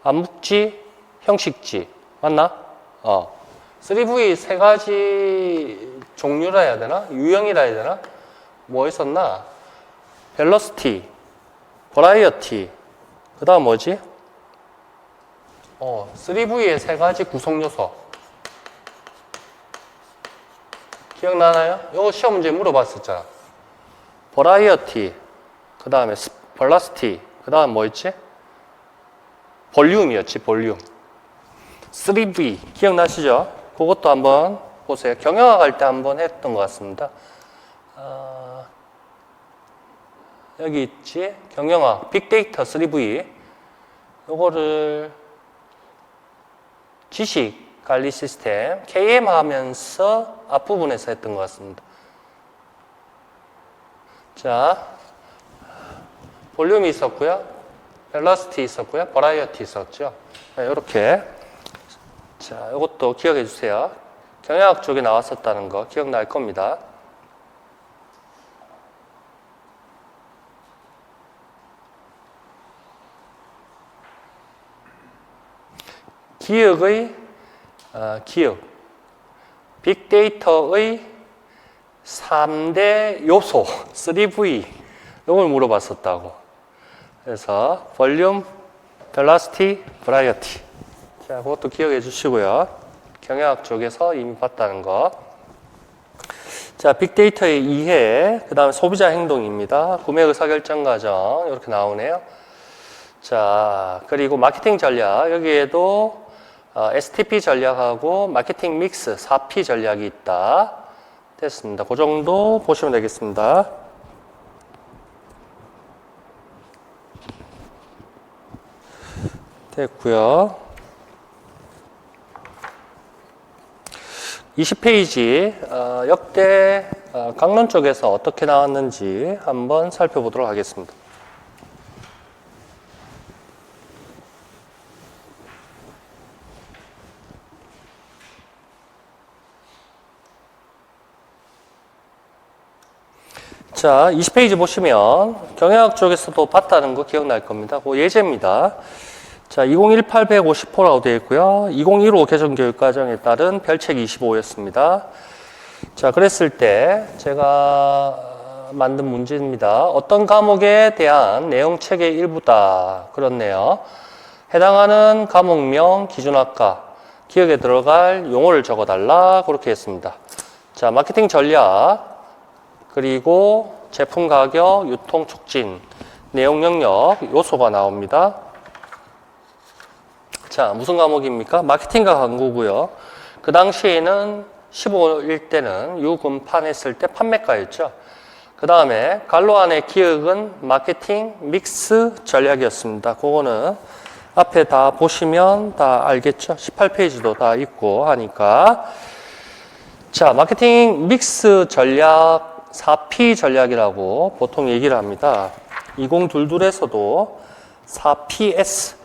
암묵지, 형식지. 맞나? 3V 세 가지 종류라 해야 되나? 유형이라 해야 되나? 뭐 있었나? 벨러시티, 버라이어티, 그 다음 뭐지? 3V의 세 가지 구성 요소. 기억나나요? 이거 시험 문제 물어봤었잖아. 버라이어티, 그 다음에 벨러시티, 그 다음 뭐 있지? 볼륨이었지, 볼륨. 3V, 기억나시죠? 그것도 한번 보세요. 경영학 할 때 한번 했던 것 같습니다. 여기 있지? 경영학, 빅데이터 3V. 요거를 지식 관리 시스템, KM 하면서 앞부분에서 했던 것 같습니다. 자, 볼륨이 있었고요. 벨러시티 있었고요. 버라이어티 있었죠. 이렇게. 자, 이것도 기억해 주세요. 경영학 쪽에 나왔었다는 거 기억날 겁니다. 기억의 기억, 빅데이터의 3대 요소, 3V 이걸 물어봤었다고. 그래서 볼륨, 벨러시티, 버라이어티. 자, 그것도 기억해 주시고요. 경영학 쪽에서 이미 봤다는 거. 자, 빅데이터의 이해, 그 다음에 소비자 행동입니다. 구매 의사결정 과정 이렇게 나오네요. 자, 그리고 마케팅 전략, 여기에도 STP 전략하고 마케팅 믹스 4P 전략이 있다. 됐습니다. 그 정도 보시면 되겠습니다. 됐고요. 20페이지 역대 강론 쪽에서 어떻게 나왔는지 한번 살펴보도록 하겠습니다. 자, 20페이지 보시면 경영학 쪽에서도 봤다는 거 기억날 겁니다. 그 예제입니다. 자, 2018-150호라고 되어 있고요. 2015 개정교육과정에 따른 별책 25였습니다. 자, 그랬을 때 제가 만든 문제입니다. 어떤 과목에 대한 내용책의 일부다. 그렇네요. 해당하는 과목명, 기준학과, 기억에 들어갈 용어를 적어달라. 그렇게 했습니다. 자, 마케팅 전략, 그리고 제품 가격, 유통 촉진, 내용 영역, 요소가 나옵니다. 자, 무슨 과목입니까? 마케팅과 광고고요. 그 당시에는 15일 때는 유금판 했을 때 판매가였죠. 그 다음에 갈로 안의 기억은 마케팅 믹스 전략이었습니다. 그거는 앞에 다 보시면 다 알겠죠? 18페이지도 다 있고 하니까. 자, 마케팅 믹스 전략 4P 전략이라고 보통 얘기를 합니다. 2022에서도 4PS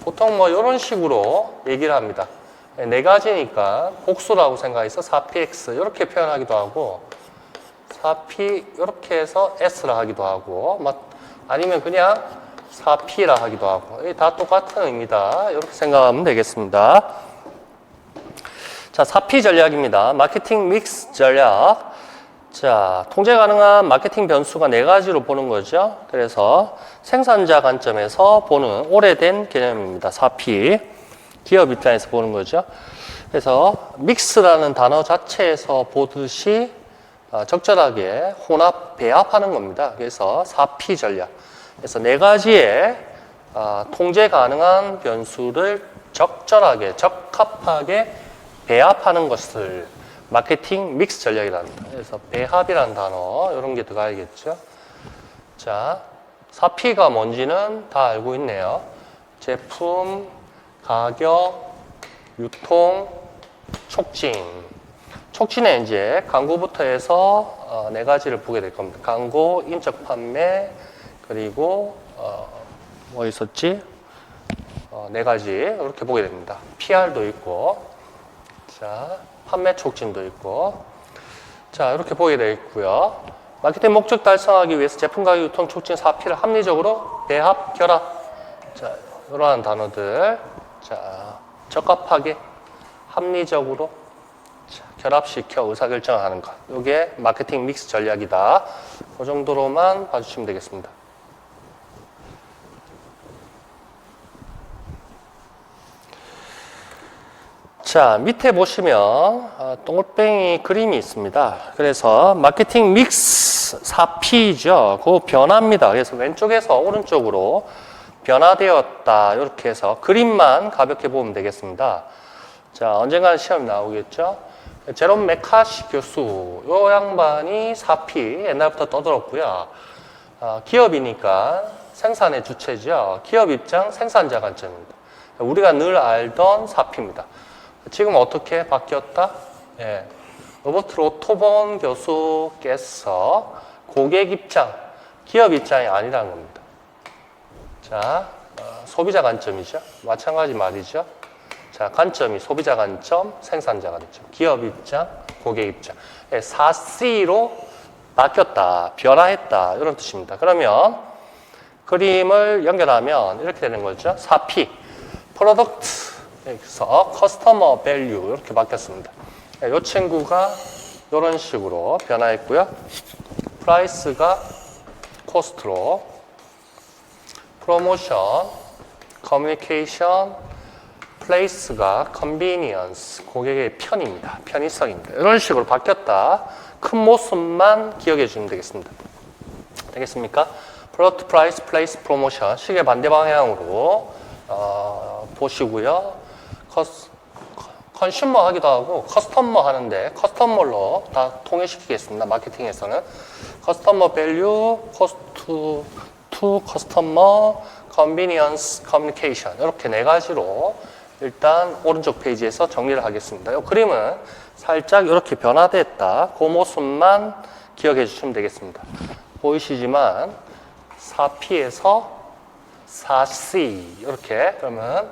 보통 뭐 이런 식으로 얘기를 합니다. 네 가지니까 복수라고 생각해서 4PX 이렇게 표현하기도 하고 4P 이렇게 해서 S라 하기도 하고 아니면 그냥 4P라 하기도 하고 다 똑같은 의미다. 이렇게 생각하면 되겠습니다. 자, 4P 전략입니다. 마케팅 믹스 전략. 자, 통제 가능한 마케팅 변수가 네 가지로 보는 거죠. 그래서 생산자 관점에서 보는 오래된 개념입니다. 4P. 기업 입장에서 보는 거죠. 그래서 믹스라는 단어 자체에서 보듯이 적절하게 혼합, 배합하는 겁니다. 그래서 4P 전략. 그래서 네 가지의 통제 가능한 변수를 적절하게, 적합하게 배합하는 것을 마케팅 믹스 전략이랍니다. 그래서 배합이라는 단어 이런 게 들어가야겠죠. 자, 4P가 뭔지는 다 알고 있네요. 제품, 가격, 유통, 촉진. 촉진에 이제 광고부터 해서 네 가지를 보게 될 겁니다. 광고, 인적 판매, 그리고 뭐 있었지? 네 가지 이렇게 보게 됩니다. PR도 있고, 자. 판매 촉진도 있고, 자, 이렇게 보게 되어 있고요. 마케팅 목적 달성하기 위해서 제품 가격 유통 촉진 4P를 합리적으로 배합, 결합. 자, 이러한 단어들. 자, 적합하게, 합리적으로 자, 결합시켜 의사결정하는 것. 이게 마케팅 믹스 전략이다. 그 정도로만 봐주시면 되겠습니다. 자, 밑에 보시면 동글뱅이 그림이 있습니다. 그래서 마케팅 믹스 4P죠. 그 변화입니다. 그래서 왼쪽에서 오른쪽으로 변화되었다. 이렇게 해서 그림만 가볍게 보면 되겠습니다. 자, 언젠가는 시험이 나오겠죠. 제롬 메카시 교수, 요 양반이 4P 옛날부터 떠들었고요. 기업이니까 생산의 주체죠. 기업 입장 생산자 관점입니다. 우리가 늘 알던 4P입니다. 지금 어떻게 바뀌었다? 예. 로버트 로토본 교수께서 고객 입장, 기업 입장이 아니라는 겁니다. 자, 소비자 관점이죠. 마찬가지 말이죠. 자, 관점이 소비자 관점, 생산자 관점, 기업 입장, 고객 입장. 예, 4C로 바뀌었다, 변화했다 이런 뜻입니다. 그러면 그림을 연결하면 이렇게 되는 거죠. 4P, 프로덕트 여기서 커스터머 밸류 이렇게 바뀌었습니다. 이 친구가 이런 식으로 변화했고요. 프라이스가 코스트로, 프로모션, 커뮤니케이션, 플레이스가 컨비니언스, 고객의 편입니다. 편의성입니다. 이런 식으로 바뀌었다. 큰 모습만 기억해 주시면 되겠습니다. 되겠습니까? 프로덕트, 프라이스, 플레이스, 프로모션 시계 반대 방향으로 보시고요. 컨슈머 하기도 하고 커스터머 하는데 커스터머로 다 통일시키겠습니다. 마케팅에서는 커스터머 밸류, 코스트 투 커스터머, 컨비니언스, 커뮤니케이션 이렇게 네 가지로 일단 오른쪽 페이지에서 정리를 하겠습니다. 이 그림은 살짝 이렇게 변화됐다. 그 모습만 기억해 주시면 되겠습니다. 보이시지만 4P에서 4C 이렇게 그러면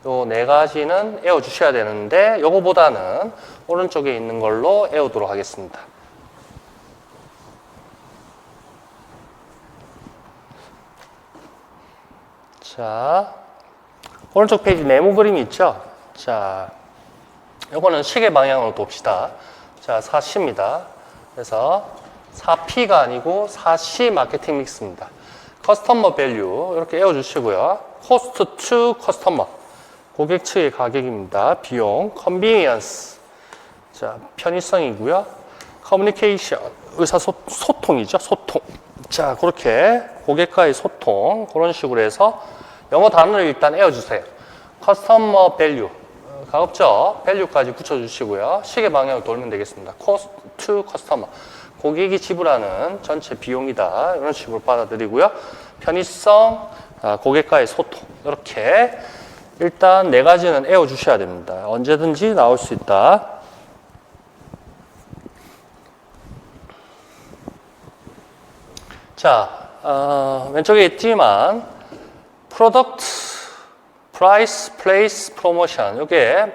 요 네 가지는 외워 주셔야 되는데 요거보다는 오른쪽에 있는 걸로 외우도록 하겠습니다. 자, 오른쪽 페이지 네모 그림이 있죠? 자, 요거는 시계 방향으로 봅시다. 자, 4C입니다. 그래서 4P가 아니고 4C 마케팅 믹스입니다. 커스터머 밸류 이렇게 외워 주시고요. 코스트 투 커스터머 고객 측의 가격입니다. 비용, 컨비니언스, 자 편의성이고요. 커뮤니케이션, 의사소통이죠. 소통. 자 그렇게 고객과의 소통 그런 식으로 해서 영어 단어를 일단 외워주세요. 커스터머 밸류, 가급적 밸류까지 붙여주시고요. 시계 방향으로 돌면 되겠습니다. 코스트 투 커스터머, 고객이 지불하는 전체 비용이다. 이런 식으로 받아들이고요. 편의성, 고객과의 소통 이렇게 일단 네 가지는 외워주셔야 됩니다. 언제든지 나올 수 있다. 자, 왼쪽에 있지만 프로덕트, 프라이스, 플레이스, 프로모션 이게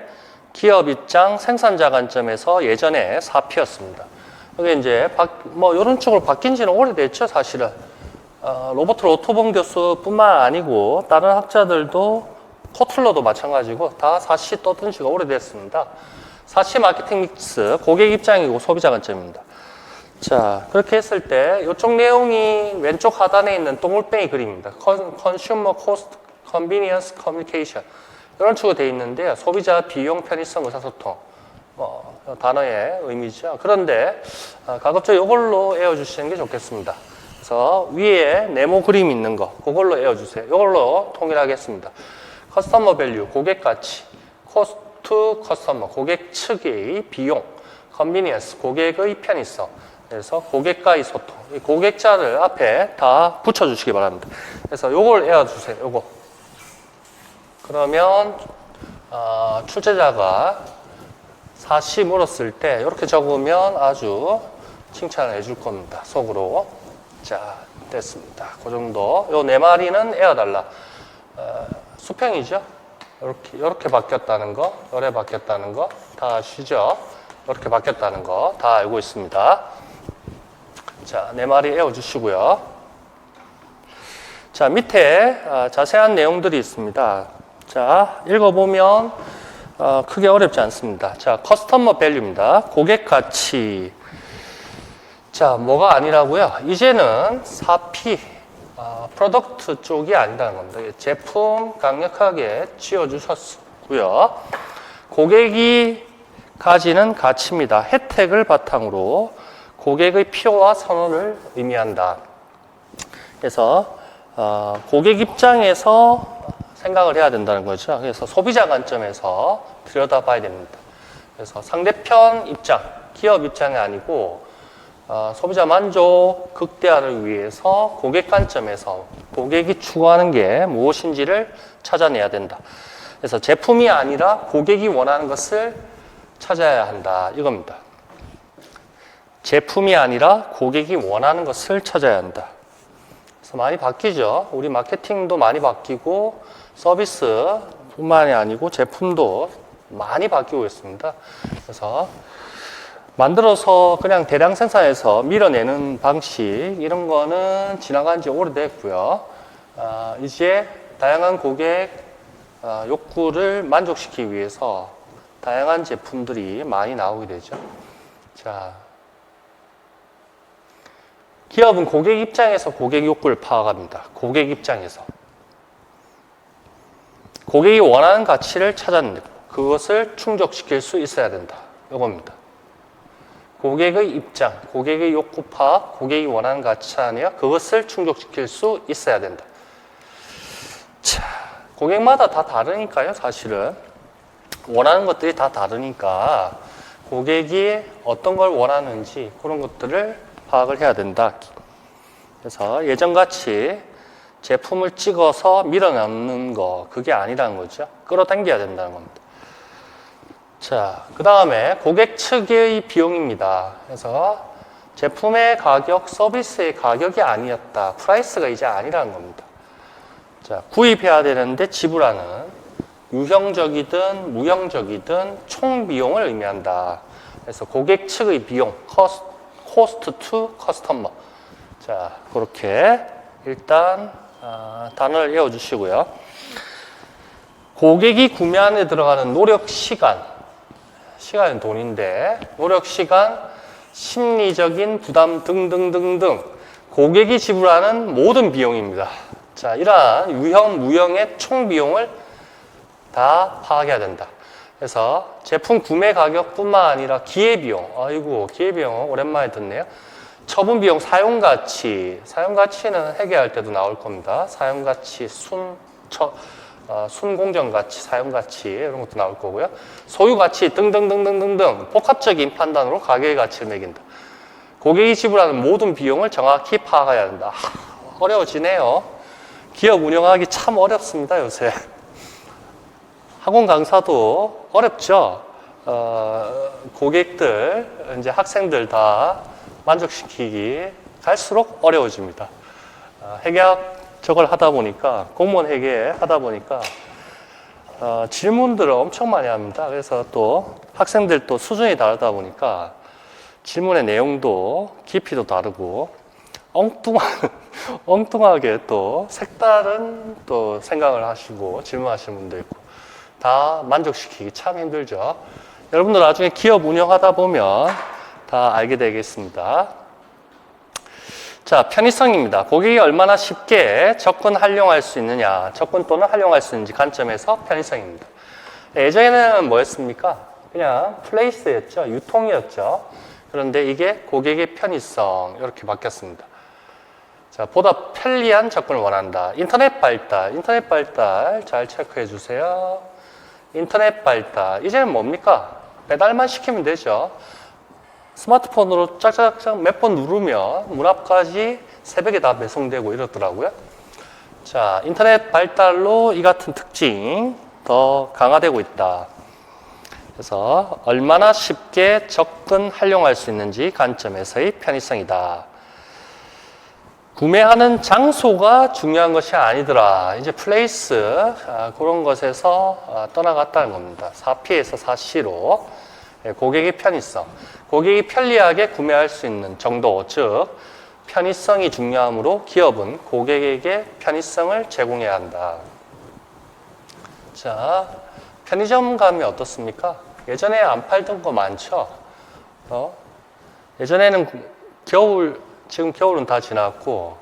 기업 입장, 생산자 관점에서 예전에 4P였습니다. 이게 이제 뭐 이런 쪽으로 바뀐 지는 오래됐죠, 사실은. 로버트 로토본 교수뿐만 아니고 다른 학자들도 코틀러도 마찬가지고 다 4C 떠든 지가 오래됐습니다. 4C 마케팅 믹스, 고객 입장이고 소비자 관점입니다. 자, 그렇게 했을 때 이쪽 내용이 왼쪽 하단에 있는 동글뱅이 그림입니다. 컨슈머 코스트, 컨비니언스, 커뮤니케이션 이런 식으로 되어 있는데요. 소비자 비용, 편의성, 의사소통 단어의 의미죠. 그런데 가급적 이걸로 외워주시는 게 좋겠습니다. 그래서 위에 네모 그림 있는 거 그걸로 외워주세요. 이걸로 통일하겠습니다. 커스터머 밸류, 고객 가치, 코스트 커스터머, 고객 측의 비용, 컨비니언스, 고객의 편의성. 그래서 고객과의 소통, 이 고객자를 앞에 다 붙여주시기 바랍니다. 그래서 요걸 외워주세요. 요거. 그러면 출제자가 4C 물었을 때 이렇게 적으면 아주 칭찬을 해줄 겁니다. 속으로. 자, 됐습니다. 그 정도. 요 네 마리는 외워달라. 수평이죠. 이렇게 바뀌었다는 거, 요래 바뀌었다는 거 다 아시죠? 이렇게 바뀌었다는 거 다 알고 있습니다. 자, 네 마리 외워주시고요. 자, 밑에 자세한 내용들이 있습니다. 자, 읽어보면 크게 어렵지 않습니다. 자, 커스터머 밸류입니다. 고객 가치. 자, 뭐가 아니라고요? 이제는 4P, 프로덕트 쪽이 아니라는 겁니다. 제품 강력하게 쥐어주셨고요. 고객이 가지는 가치입니다. 혜택을 바탕으로 고객의 필요와 선호를 의미한다. 그래서 고객 입장에서 생각을 해야 된다는 거죠. 그래서 소비자 관점에서 들여다봐야 됩니다. 그래서 상대편 입장, 기업 입장이 아니고 소비자 만족 극대화를 위해서 고객 관점에서 고객이 추구하는 게 무엇인지를 찾아내야 된다. 그래서 제품이 아니라 고객이 원하는 것을 찾아야 한다. 이겁니다. 제품이 아니라 고객이 원하는 것을 찾아야 한다. 그래서 많이 바뀌죠. 우리 마케팅도 많이 바뀌고 서비스뿐만이 아니고 제품도 많이 바뀌고 있습니다. 그래서 만들어서 그냥 대량 생산해서 밀어내는 방식 이런 거는 지나간 지 오래됐고요. 이제 다양한 고객 욕구를 만족시키기 위해서 다양한 제품들이 많이 나오게 되죠. 자, 기업은 고객 입장에서 고객 욕구를 파악합니다. 고객 입장에서. 고객이 원하는 가치를 찾아내고 그것을 충족시킬 수 있어야 된다. 이겁니다. 고객의 입장, 고객의 욕구 파악, 고객이 원하는 가치 아니야 그것을 충족시킬 수 있어야 된다. 자, 고객마다 다 다르니까요, 사실은. 원하는 것들이 다 다르니까 고객이 어떤 걸 원하는지 그런 것들을 파악을 해야 된다. 그래서 예전같이 제품을 찍어서 밀어넣는 거 그게 아니라는 거죠. 끌어당겨야 된다는 겁니다. 자, 그 다음에 고객 측의 비용입니다. 그래서 제품의 가격, 서비스의 가격이 아니었다. 프라이스가 이제 아니라는 겁니다. 자, 구입해야 되는데 지불하는 유형적이든 무형적이든 총 비용을 의미한다. 그래서 고객 측의 비용, cost to customer. 자, 그렇게 일단 단어를 외워주시고요. 고객이 구매안에 들어가는 노력 시간, 시간은 돈인데 노력 시간, 심리적인 부담 등등등등 고객이 지불하는 모든 비용입니다. 자, 이러한 유형, 무형의 총 비용을 다 파악해야 된다. 그래서 제품 구매 가격뿐만 아니라 기회비용, 아이고 기회비용 오랜만에 듣네요. 처분비용, 사용가치, 사용가치는 회계할 때도 나올 겁니다. 사용가치, 순공정가치, 사용가치 이런 것도 나올 거고요. 소유가치 등등등등등등 복합적인 판단으로 가격의 가치를 매긴다. 고객이 지불하는 모든 비용을 정확히 파악해야 된다. 어려워지네요. 기업 운영하기 참 어렵습니다, 요새. 학원 강사도 어렵죠. 고객들, 이제 학생들 다 만족시키기 갈수록 어려워집니다. 회계학 저걸 하다 보니까, 공무원 회계 하다 보니까, 질문들을 엄청 많이 합니다. 그래서 또 학생들 또 수준이 다르다 보니까 질문의 내용도 깊이도 다르고, 엉뚱하게 또 색다른 또 생각을 하시고 질문하시는 분도 있고, 다 만족시키기 참 힘들죠. 여러분들 나중에 기업 운영하다 보면 다 알게 되겠습니다. 자, 편의성입니다. 고객이 얼마나 쉽게 접근 활용할 수 있느냐, 접근 또는 활용할 수 있는지 관점에서 편의성입니다. 예전에는 뭐였습니까? 그냥 플레이스였죠. 유통이었죠. 그런데 이게 고객의 편의성 이렇게 바뀌었습니다. 자, 보다 편리한 접근을 원한다. 인터넷 발달 잘 체크해 주세요. 인터넷 발달, 이제는 뭡니까? 배달만 시키면 되죠. 스마트폰으로 짝짝짝 몇 번 누르면 문 앞까지 새벽에 다 배송되고 이러더라고요. 자, 인터넷 발달로 이 같은 특징 더 강화되고 있다. 그래서 얼마나 쉽게 접근, 활용할 수 있는지 관점에서의 편의성이다. 구매하는 장소가 중요한 것이 아니더라. 이제 플레이스 그런 것에서 떠나갔다는 겁니다. 4P에서 4C로 고객의 편의성, 고객이 편리하게 구매할 수 있는 정도, 즉 편의성이 중요하므로 기업은 고객에게 편의성을 제공해야 한다. 자, 편의점 가면 어떻습니까? 예전에 안 팔던 거 많죠? 예전에는 지금 겨울은 다 지났고,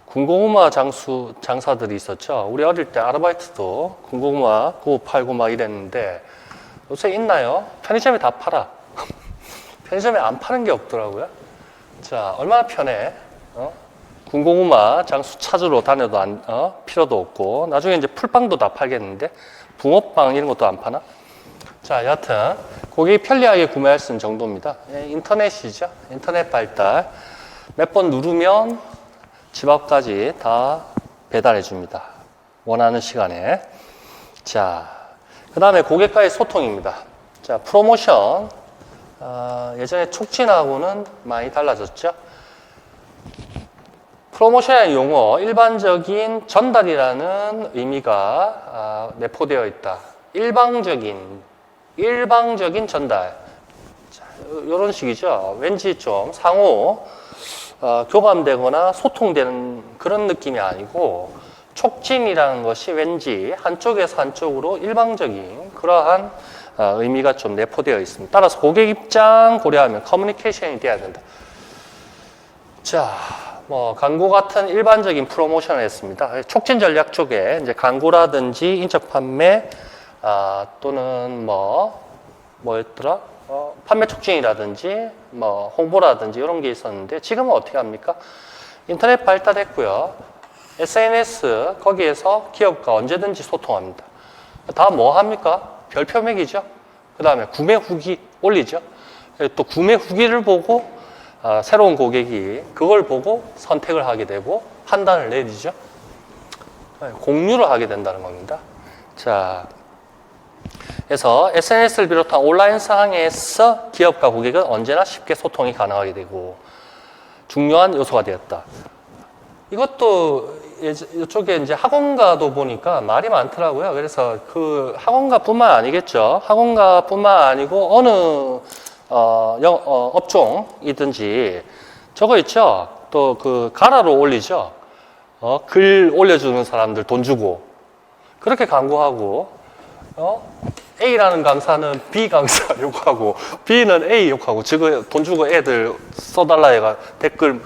군고구마 장사들이 있었죠. 우리 어릴 때 아르바이트도 군고구마 그거 팔고 막 이랬는데, 요새 있나요? 편의점에 다 팔아. 편의점에 안 파는 게 없더라고요. 자, 얼마나 편해? 군고구마 장수 찾으러 다녀도 필요도 없고, 나중에 이제 풀빵도 다 팔겠는데, 붕어빵 이런 것도 안 파나? 자, 여하튼, 고객이 편리하게 구매할 수 있는 정도입니다. 인터넷이죠. 인터넷 발달. 몇 번 누르면 집 앞까지 다 배달해 줍니다. 원하는 시간에. 자, 그 다음에 고객과의 소통입니다. 자, 프로모션. 예전에 촉진하고는 많이 달라졌죠. 프로모션의 용어, 일반적인 전달이라는 의미가 내포되어 있다. 일방적인 전달. 자, 이런 식이죠. 왠지 좀 상호 교감되거나 소통되는 그런 느낌이 아니고, 촉진이라는 것이 왠지 한쪽에서 한쪽으로 일방적인 그러한 의미가 좀 내포되어 있습니다. 따라서 고객 입장 고려하면 커뮤니케이션이 돼야 된다. 자, 광고 같은 일반적인 프로모션을 했습니다. 촉진 전략 쪽에 이제 광고라든지 인적 판매, 또는 뭐였더라? 판매 촉진이라든지, 홍보라든지 이런 게 있었는데, 지금은 어떻게 합니까? 인터넷 발달했고요. SNS, 거기에서 기업과 언제든지 소통합니다. 다 뭐 합니까? 별표 매기죠. 그 다음에 구매 후기 올리죠. 또 구매 후기를 보고 새로운 고객이 그걸 보고 선택을 하게 되고 판단을 내리죠. 공유를 하게 된다는 겁니다. 자, 그래서 SNS를 비롯한 온라인 상에서 기업과 고객은 언제나 쉽게 소통이 가능하게 되고 중요한 요소가 되었다. 이것도 이쪽에 이제 학원가도 보니까 말이 많더라고요. 그래서 그 학원가뿐만 아니겠죠. 학원가뿐만 아니고 어느 업종이든지 저거 있죠. 또 그 가라로 올리죠. 글 올려주는 사람들 돈 주고 그렇게 광고하고, A라는 강사는 B 강사 욕하고 B는 A 욕하고 저거 돈 주고 애들 써달라 해가 댓글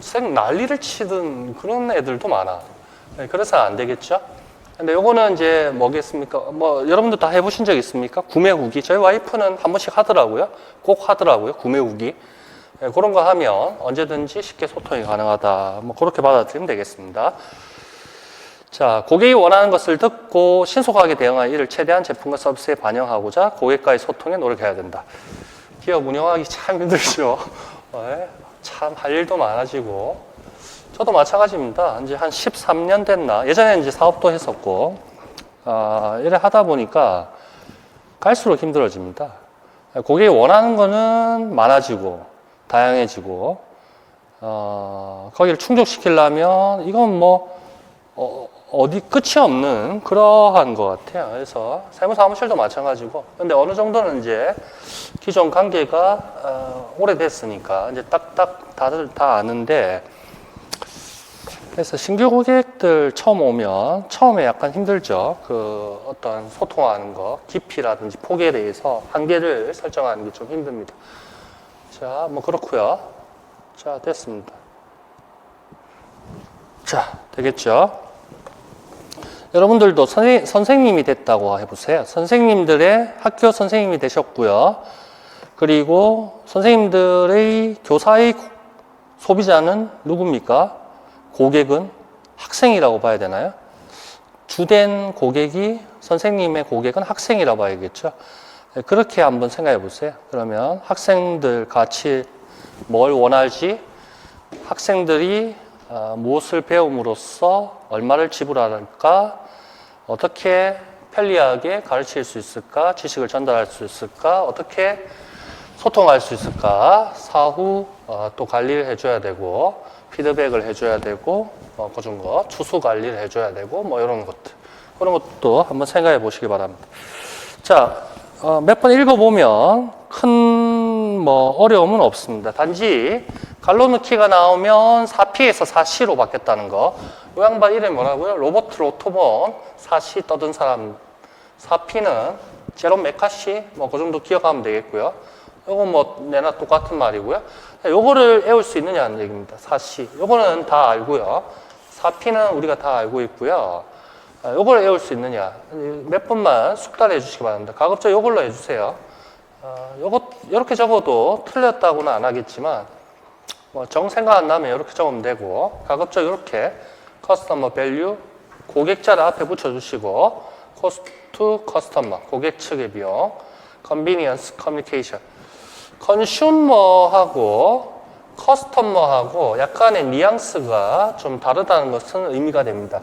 생 난리를 치던 그런 애들도 많아. 그래서 안 되겠죠. 근데 요거는 이제 뭐겠습니까? 여러분들 다 해보신 적 있습니까? 구매 후기. 저희 와이프는 한 번씩 하더라고요. 꼭 하더라고요. 구매 후기. 그런 거 하면 언제든지 쉽게 소통이 가능하다. 그렇게 받아들이면 되겠습니다. 자, 고객이 원하는 것을 듣고 신속하게 대응하여 이를 최대한 제품과 서비스에 반영하고자 고객과의 소통에 노력해야 된다. 기업 운영하기 참 힘들죠. 참 할 일도 많아지고, 저도 마찬가지입니다. 이제 한 13년 됐나? 예전에 이제 사업도 했었고, 이래 하다 보니까 갈수록 힘들어집니다. 고객이 원하는 거는 많아지고, 다양해지고, 거기를 충족시키려면 이건 어디 끝이 없는 그러한 것 같아요. 그래서 세무사무실도 마찬가지고, 근데 어느 정도는 이제 기존 관계가 오래됐으니까 이제 딱딱 다들 다 아는데, 그래서 신규 고객들 처음 오면 처음에 약간 힘들죠. 그 어떤 소통하는 거, 깊이라든지 폭에 대해서 한계를 설정하는 게 좀 힘듭니다. 자, 그렇고요. 자, 됐습니다. 자, 되겠죠? 여러분들도 선생님이 됐다고 해보세요. 선생님들의 학교 선생님이 되셨고요. 그리고 선생님들의 교사의 소비자는 누굽니까? 고객은 학생이라고 봐야 되나요? 주된 고객이, 선생님의 고객은 학생이라고 봐야겠죠. 그렇게 한번 생각해 보세요. 그러면 학생들 같이 뭘 원할지, 학생들이 무엇을 배움으로써 얼마를 지불할까, 어떻게 편리하게 가르칠 수 있을까, 지식을 전달할 수 있을까, 어떻게 소통할 수 있을까, 사후 또 관리를 해줘야 되고, 피드백을 해줘야 되고, 그런 거, 추수 관리를 해줘야 되고, 이런 것들. 그런 것도 한번 생각해 보시기 바랍니다. 자, 몇 번 읽어보면 큰 어려움은 없습니다. 단지 갈로는 키가 나오면 4P에서 4C로 바뀌었다는 거. 이 양반 이름이 뭐라고요? 로버트 로토본 4C 떠든 사람. 4P는 제롬 메카시 뭐 그 정도 기억하면 되겠고요. 요거 뭐 내나 똑같은 말이고요. 요거를 외울 수 있느냐는 얘기입니다. 4C. 요거는 다 알고요. 4P는 우리가 다 알고 있고요. 요걸 외울 수 있느냐. 몇 번만 숙달해 주시기 바랍니다. 가급적 요걸로 해주세요. 요렇게 적어도 틀렸다고는 안 하겠지만, 뭐 정 생각 안 나면 이렇게 적으면 되고, 가급적 이렇게 커스터머 밸류 고객자를 앞에 붙여주시고, 코스트 투 커스터머 고객 측의 비용, 컨비니언스 커뮤니케이션. 컨슈머하고 커스터머하고 약간의 뉘앙스가 좀 다르다는 것은 의미가 됩니다.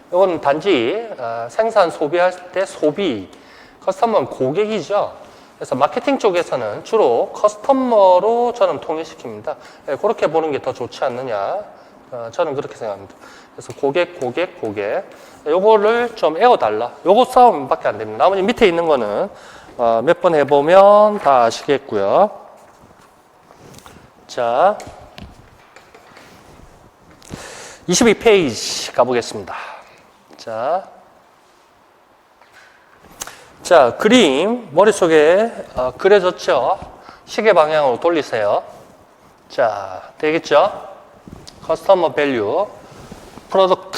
이건 단지 생산 소비할 때 소비, 커스터머는 고객이죠. 그래서 마케팅 쪽에서는 주로 커스터머로 저는 통일시킵니다. 그렇게 보는 게 더 좋지 않느냐. 저는 그렇게 생각합니다. 그래서 고객. 요거를 좀 외워달라. 요거 싸움밖에 안 됩니다. 나머지 밑에 있는 거는 몇 번 해보면 다 아시겠고요. 자, 22페이지 가보겠습니다. 자, 그림 머릿속에 그려졌죠? 시계 방향으로 돌리세요. 자, 되겠죠? 커스터머 밸류, 프로덕트,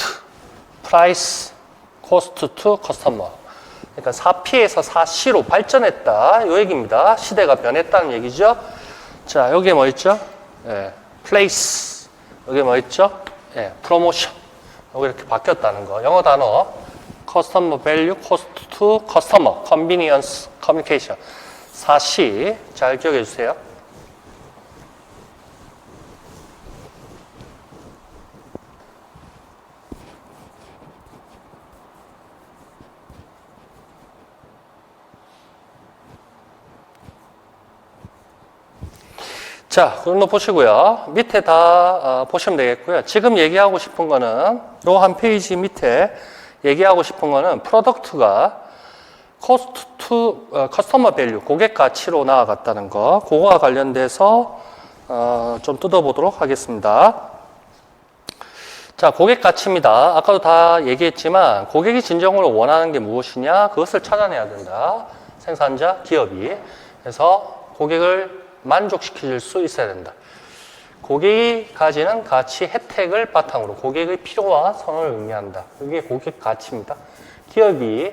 프라이스, 코스트 투 커스터머. 그러니까 4P에서 4C로 발전했다. 이 얘기입니다. 시대가 변했다는 얘기죠. 자, 여기에 뭐 있죠? 플레이스. 여기에 뭐 있죠? 프로모션. 여기 이렇게 바뀌었다는 거. 영어 단어. 커스터머 밸류, 코스트 투 커스터머, 컨비니언스, 커뮤니케이션. 4C. 잘 기억해 주세요. 자, 그럼 보시고요. 밑에 다 보시면 되겠고요. 지금 얘기하고 싶은 거는 요 한 페이지 밑에 얘기하고 싶은 거는 프로덕트가 코스트 투 커스터머 밸류, 고객 가치로 나아갔다는 거. 그거와 관련돼서 좀 뜯어보도록 하겠습니다. 자, 고객 가치입니다. 아까도 다 얘기했지만 고객이 진정으로 원하는 게 무엇이냐? 그것을 찾아내야 된다. 생산자, 기업이. 그래서 고객을 만족시킬 수 있어야 된다. 고객이 가지는 가치, 혜택을 바탕으로 고객의 필요와 선호를 의미한다. 이게 고객 가치입니다. 기업이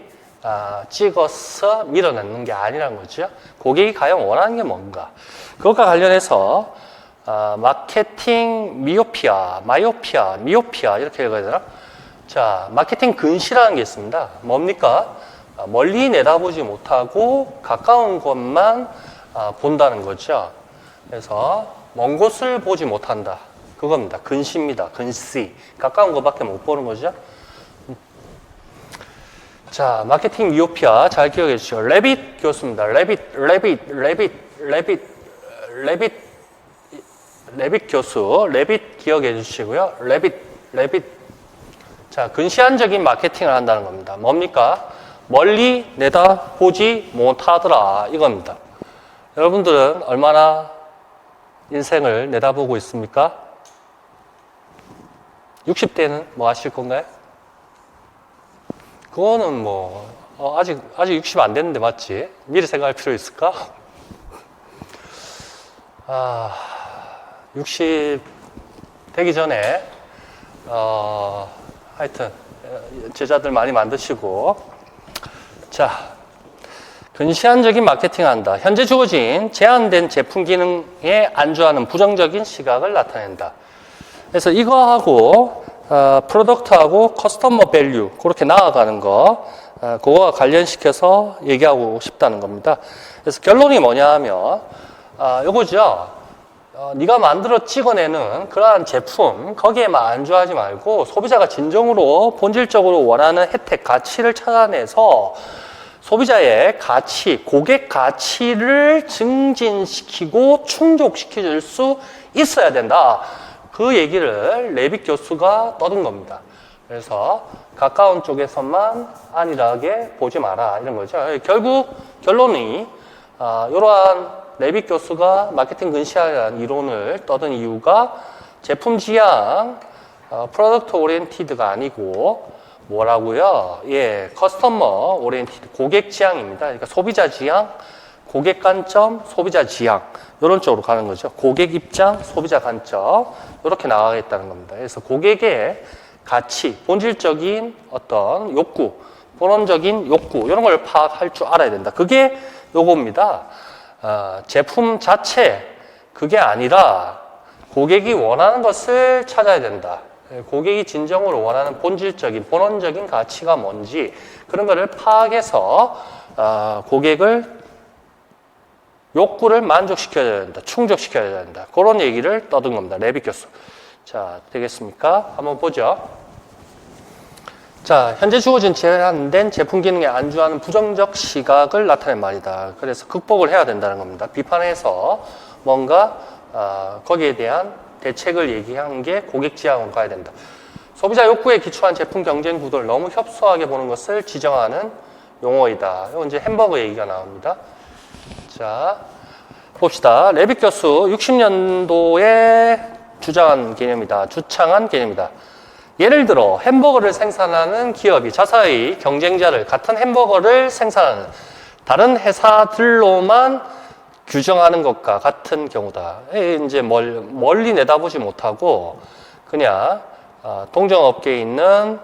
찍어서 밀어넣는 게 아니라는 거죠. 고객이 과연 원하는 게 뭔가. 그것과 관련해서 마케팅 미오피아, 미오피아 이렇게 읽어야 되나? 자, 마케팅 근시라는 게 있습니다. 뭡니까? 멀리 내다보지 못하고 가까운 것만 본다는 거죠. 그래서 먼 곳을 보지 못한다. 그겁니다. 근시입니다. 근시. 가까운 것밖에 못 보는 거죠. 자, 마케팅 미오피아 잘 기억해 주시죠. 레빗 교수입니다. 레빗 교수. 레빗 기억해 주시고요. 레빗. 자, 근시안적인 마케팅을 한다는 겁니다. 뭡니까? 멀리 내다보지 못하더라. 이겁니다. 여러분들은 얼마나 인생을 내다보고 있습니까? 60대는 뭐 하실 건가요? 그거는 뭐 아직 60 안 됐는데 맞지? 미리 생각할 필요 있을까? 60 되기 전에 하여튼 제자들 많이 만드시고 자. 근시안적인 마케팅을 한다. 현재 주어진 제한된 제품 기능에 안주하는 부정적인 시각을 나타낸다. 그래서 이거하고 프로덕트하고 커스터머 밸류 그렇게 나아가는 거 그거와 관련시켜서 얘기하고 싶다는 겁니다. 그래서 결론이 뭐냐 하면 요거죠. 네가 만들어 찍어내는 그러한 제품 거기에만 안주하지 말고 소비자가 진정으로 본질적으로 원하는 혜택, 가치를 찾아내서 소비자의 가치, 고객 가치를 증진시키고 충족시켜줄 수 있어야 된다. 그 얘기를 레빗 교수가 떠든 겁니다. 그래서 가까운 쪽에서만 안일하게 보지 마라. 이런 거죠. 결국 결론이 이러한 레빗 교수가 마케팅 근시안이라는 이론을 떠든 이유가 제품 지향, 프로덕트 오리엔티드가 아니고 뭐라고요? 예, 커스터머 오리엔티드, 고객 지향입니다. 그러니까 소비자 지향, 고객 관점, 소비자 지향 이런 쪽으로 가는 거죠. 고객 입장, 소비자 관점 이렇게 나가겠다는 겁니다. 그래서 고객의 가치, 본질적인 어떤 욕구, 본원적인 욕구 이런 걸 파악할 줄 알아야 된다. 그게 요겁니다. 제품 자체 그게 아니라 고객이 원하는 것을 찾아야 된다. 고객이 진정으로 원하는 본질적인, 본원적인 가치가 뭔지 그런 거를 파악해서 고객을 욕구를 만족시켜야 된다. 충족시켜야 된다. 그런 얘기를 떠든 겁니다. 레빗 교수. 자, 되겠습니까? 한번 보죠. 자, 현재 주어진 제한된 제품 기능에 안주하는 부정적 시각을 나타낸 말이다. 그래서 극복을 해야 된다는 겁니다. 비판해서 뭔가 거기에 대한 대책을 얘기한 게 고객 지향으로 가야 된다. 소비자 욕구에 기초한 제품 경쟁 구도를 너무 협소하게 보는 것을 지정하는 용어이다. 이건 이제 햄버거 얘기가 나옵니다. 자, 봅시다. 레빗 교수 60년도에 주장한 개념이다. 주창한 개념이다. 예를 들어 햄버거를 생산하는 기업이 자사의 경쟁자를 같은 햄버거를 생산하는 다른 회사들로만 규정하는 것과 같은 경우다. 이제 멀리 내다보지 못하고 그냥 동종업계에 있는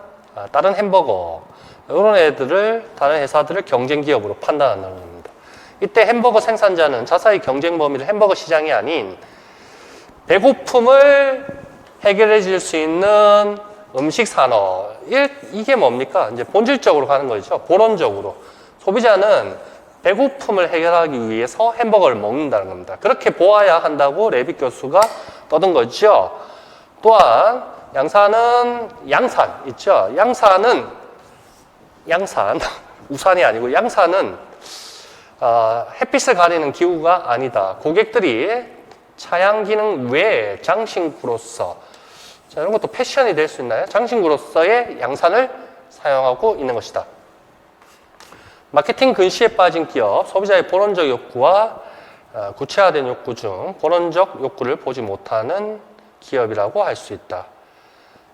다른 햄버거 이런 애들을 다른 회사들을 경쟁 기업으로 판단한다는 겁니다. 이때 햄버거 생산자는 자사의 경쟁 범위를 햄버거 시장이 아닌 배고픔을 해결해 줄 수 있는 음식 산업. 이게 뭡니까? 이제 본질적으로 가는 거죠. 본원적으로. 소비자는 배고픔을 해결하기 위해서 햄버거를 먹는다는 겁니다. 그렇게 보아야 한다고 레빗 교수가 떠든 거죠. 또한 양산 있죠. 양산 우산이 아니고 양산은 햇빛을 가리는 기구가 아니다. 고객들이 차양 기능 외에 장신구로서 자, 이런 것도 패션이 될 수 있나요? 장신구로서의 양산을 사용하고 있는 것이다. 마케팅 근시에 빠진 기업, 소비자의 본원적 욕구와 구체화된 욕구 중 본원적 욕구를 보지 못하는 기업이라고 할 수 있다.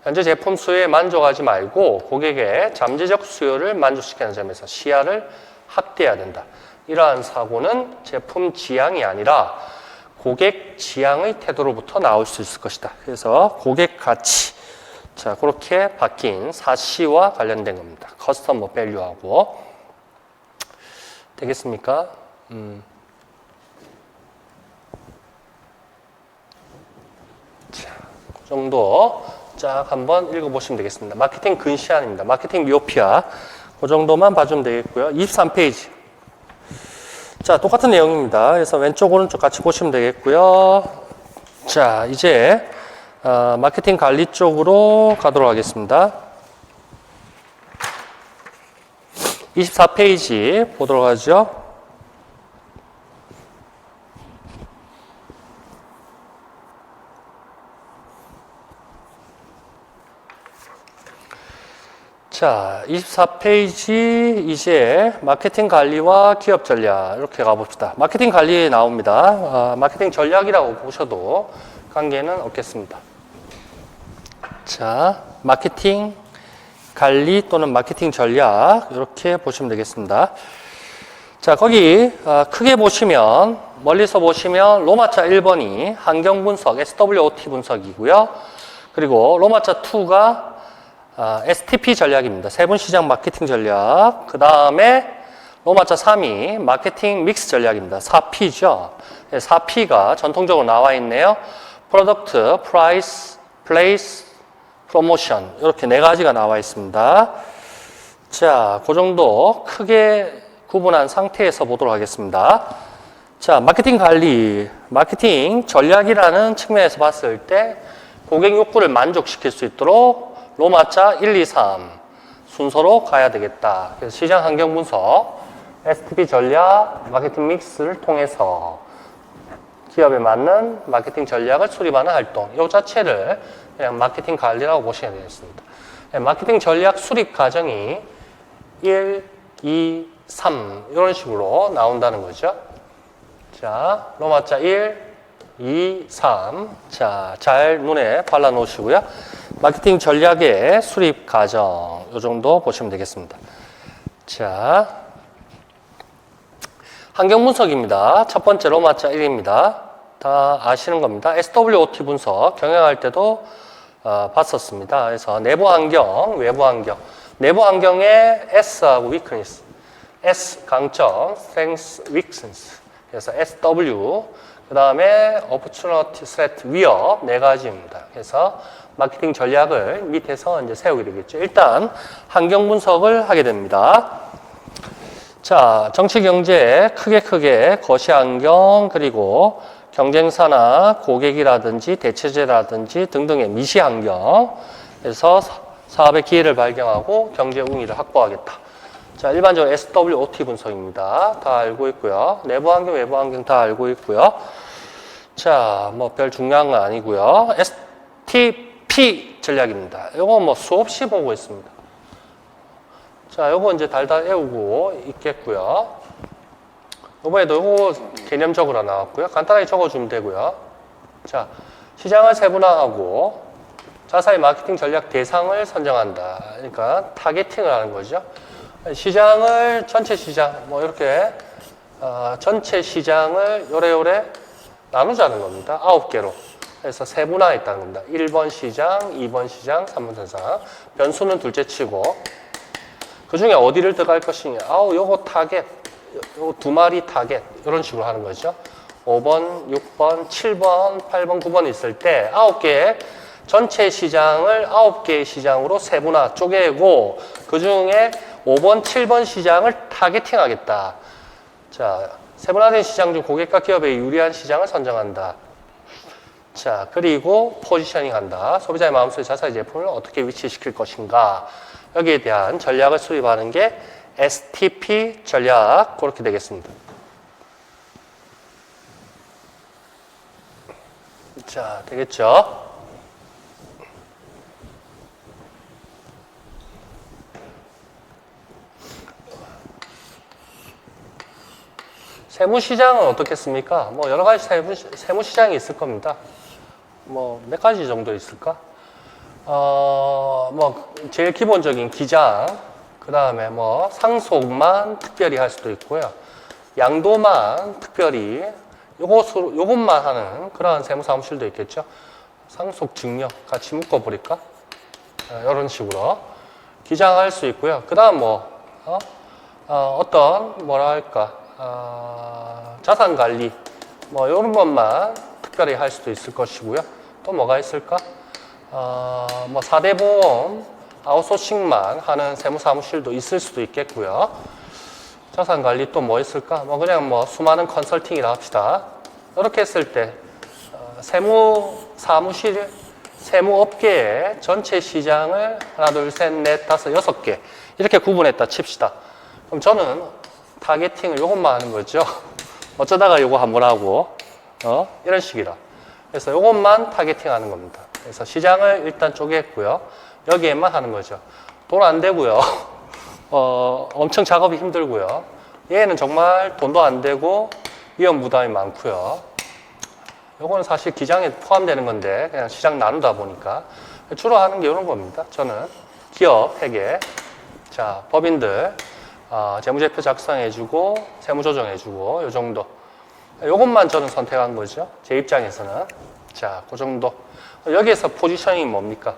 현재 제품 수요에 만족하지 말고 고객의 잠재적 수요를 만족시키는 점에서 시야를 확대해야 된다. 이러한 사고는 제품 지향이 아니라 고객 지향의 태도로부터 나올 수 있을 것이다. 그래서 고객 가치. 자, 그렇게 바뀐 4C와 관련된 겁니다. 커스터머 밸류하고. 되겠습니까? 자, 그 정도 쫙 한번 읽어보시면 되겠습니다. 마케팅 근시안입니다. 마케팅 미오피아. 그 정도만 봐주면 되겠고요. 23페이지. 자, 똑같은 내용입니다. 그래서 왼쪽, 오른쪽 같이 보시면 되겠고요. 자, 이제 마케팅 관리 쪽으로 가도록 하겠습니다. 24페이지 보도록 하죠. 자, 24페이지 이제 마케팅 관리와 기업 전략 이렇게 가봅시다. 마케팅 관리에 나옵니다. 마케팅 전략이라고 보셔도 관계는 없겠습니다. 자, 마케팅 관리 또는 마케팅 전략 이렇게 보시면 되겠습니다. 자, 거기 크게 보시면 멀리서 보시면 로마자 1번이 환경 분석, SWOT 분석이고요. 그리고 로마자 2가 STP 전략입니다. 세분 시장 마케팅 전략. 그 다음에 로마자 3이 마케팅 믹스 전략입니다. 4P죠. 4P가 전통적으로 나와 있네요. 프로덕트, 프라이스, 플레이스, 프로모션 이렇게 네 가지가 나와 있습니다. 자, 그 정도 크게 구분한 상태에서 보도록 하겠습니다. 자, 마케팅 관리, 마케팅 전략이라는 측면에서 봤을 때 고객 욕구를 만족시킬 수 있도록 로마자 1, 2, 3 순서로 가야 되겠다. 그래서 시장 환경 분석, STP 전략, 마케팅 믹스를 통해서 기업에 맞는 마케팅 전략을 수립하는 활동. 이 자체를 그냥 마케팅 관리라고 보시면 되겠습니다. 마케팅 전략 수립 과정이 1, 2, 3 이런 식으로 나온다는 거죠. 자, 로마자 1, 2, 3. 자, 잘 눈에 발라 놓으시고요. 마케팅 전략의 수립 과정, 요 정도 보시면 되겠습니다. 자, 환경 분석입니다. 첫 번째 로마자 1입니다. 다 아시는 겁니다. SWOT 분석, 경영할 때도 봤었습니다. 그래서 내부 환경, 외부 환경. 내부 환경에 S하고 weakness. S 강점, strength, weakness. 그래서 SW. 그 다음에 opportunity, threat, 위협 네 가지입니다. 그래서 마케팅 전략을 밑에서 이제 세우게 되겠죠. 일단 환경 분석을 하게 됩니다. 자, 정치 경제 크게 거시 환경 그리고 경쟁사나 고객이라든지 대체제라든지 등등의 미시 환경에서 사업의 기회를 발견하고 경제 우위를 확보하겠다. 자, 일반적으로 SWOT 분석입니다. 다 알고 있고요. 내부 환경, 외부 환경 다 알고 있고요. 자, 뭐 별 중요한 건 아니고요. STP 전략입니다. 이거 뭐 수없이 보고 있습니다. 자, 요거 이제 달달 외우고 있겠고요. 이번에도 요거 개념적으로 나왔고요. 간단하게 적어주면 되고요. 자, 시장을 세분화하고 자사의 마케팅 전략 대상을 선정한다. 그러니까 타겟팅을 하는 거죠. 시장을 전체 시장 뭐 이렇게 전체 시장을 요래요래 나누자는 겁니다. 9개로. 그래서 세분화했다는 겁니다. 1번 시장, 2번 시장, 3번 시장. 변수는 둘째 치고 그 중에 어디를 들어갈 것이냐. 요거 타겟, 요 두 마리 타겟 이런 식으로 하는 거죠. 5번, 6번, 7번, 8번, 9번 있을 때 9개의 전체 시장을 9개의 시장으로 세분화 쪼개고 그 중에 5번, 7번 시장을 타겟팅 하겠다. 자, 세분화된 시장 중 고객과 기업에 유리한 시장을 선정한다. 자, 그리고 포지셔닝 한다. 소비자의 마음속에 자사의 제품을 어떻게 위치시킬 것인가. 여기에 대한 전략을 수립하는 게 STP 전략, 그렇게 되겠습니다. 자, 되겠죠? 세무시장은 어떻겠습니까? 뭐 여러 가지 세무시장이 있을 겁니다. 뭐 몇 가지 정도 있을까? 뭐 제일 기본적인 기장, 그 다음에 뭐 상속만 특별히 할 수도 있고요. 양도만 특별히 요것만 하는 그러한 세무사무실도 있겠죠. 상속 증여 같이 묶어버릴까? 이런 식으로 기장할 수 있고요. 그 다음 뭐 어떤 뭐라 할까? 자산 관리 뭐 이런 것만 특별히 할 수도 있을 것이고요. 또 뭐가 있을까? 뭐 4대 보험 아웃소싱만 하는 세무사무실도 있을 수도 있겠고요. 자산 관리 또 뭐 있을까? 뭐 그냥 뭐 수많은 컨설팅이라 합시다. 이렇게 했을 때 세무사무실 세무업계의 전체 시장을 하나, 둘, 셋, 넷, 다섯, 6개 이렇게 구분했다 칩시다. 그럼 저는 타겟팅을 요것만 하는 거죠. 어쩌다가 요거 한번 하고 이런 식이라. 그래서 요것만 타겟팅 하는 겁니다. 그래서 시장을 일단 쪼개했고요. 여기에만 하는 거죠. 돈 안 되고요. 엄청 작업이 힘들고요. 얘는 정말 돈도 안 되고 위험 부담이 많고요. 요거는 사실 기장에 포함되는 건데 그냥 시장 나누다 보니까 주로 하는 게 이런 겁니다. 저는 기업 회계, 자 법인들 재무제표 작성해주고 세무조정해주고 요 정도. 요것만 저는 선택한 거죠. 제 입장에서는. 자, 그 정도. 여기에서 포지셔닝이 뭡니까?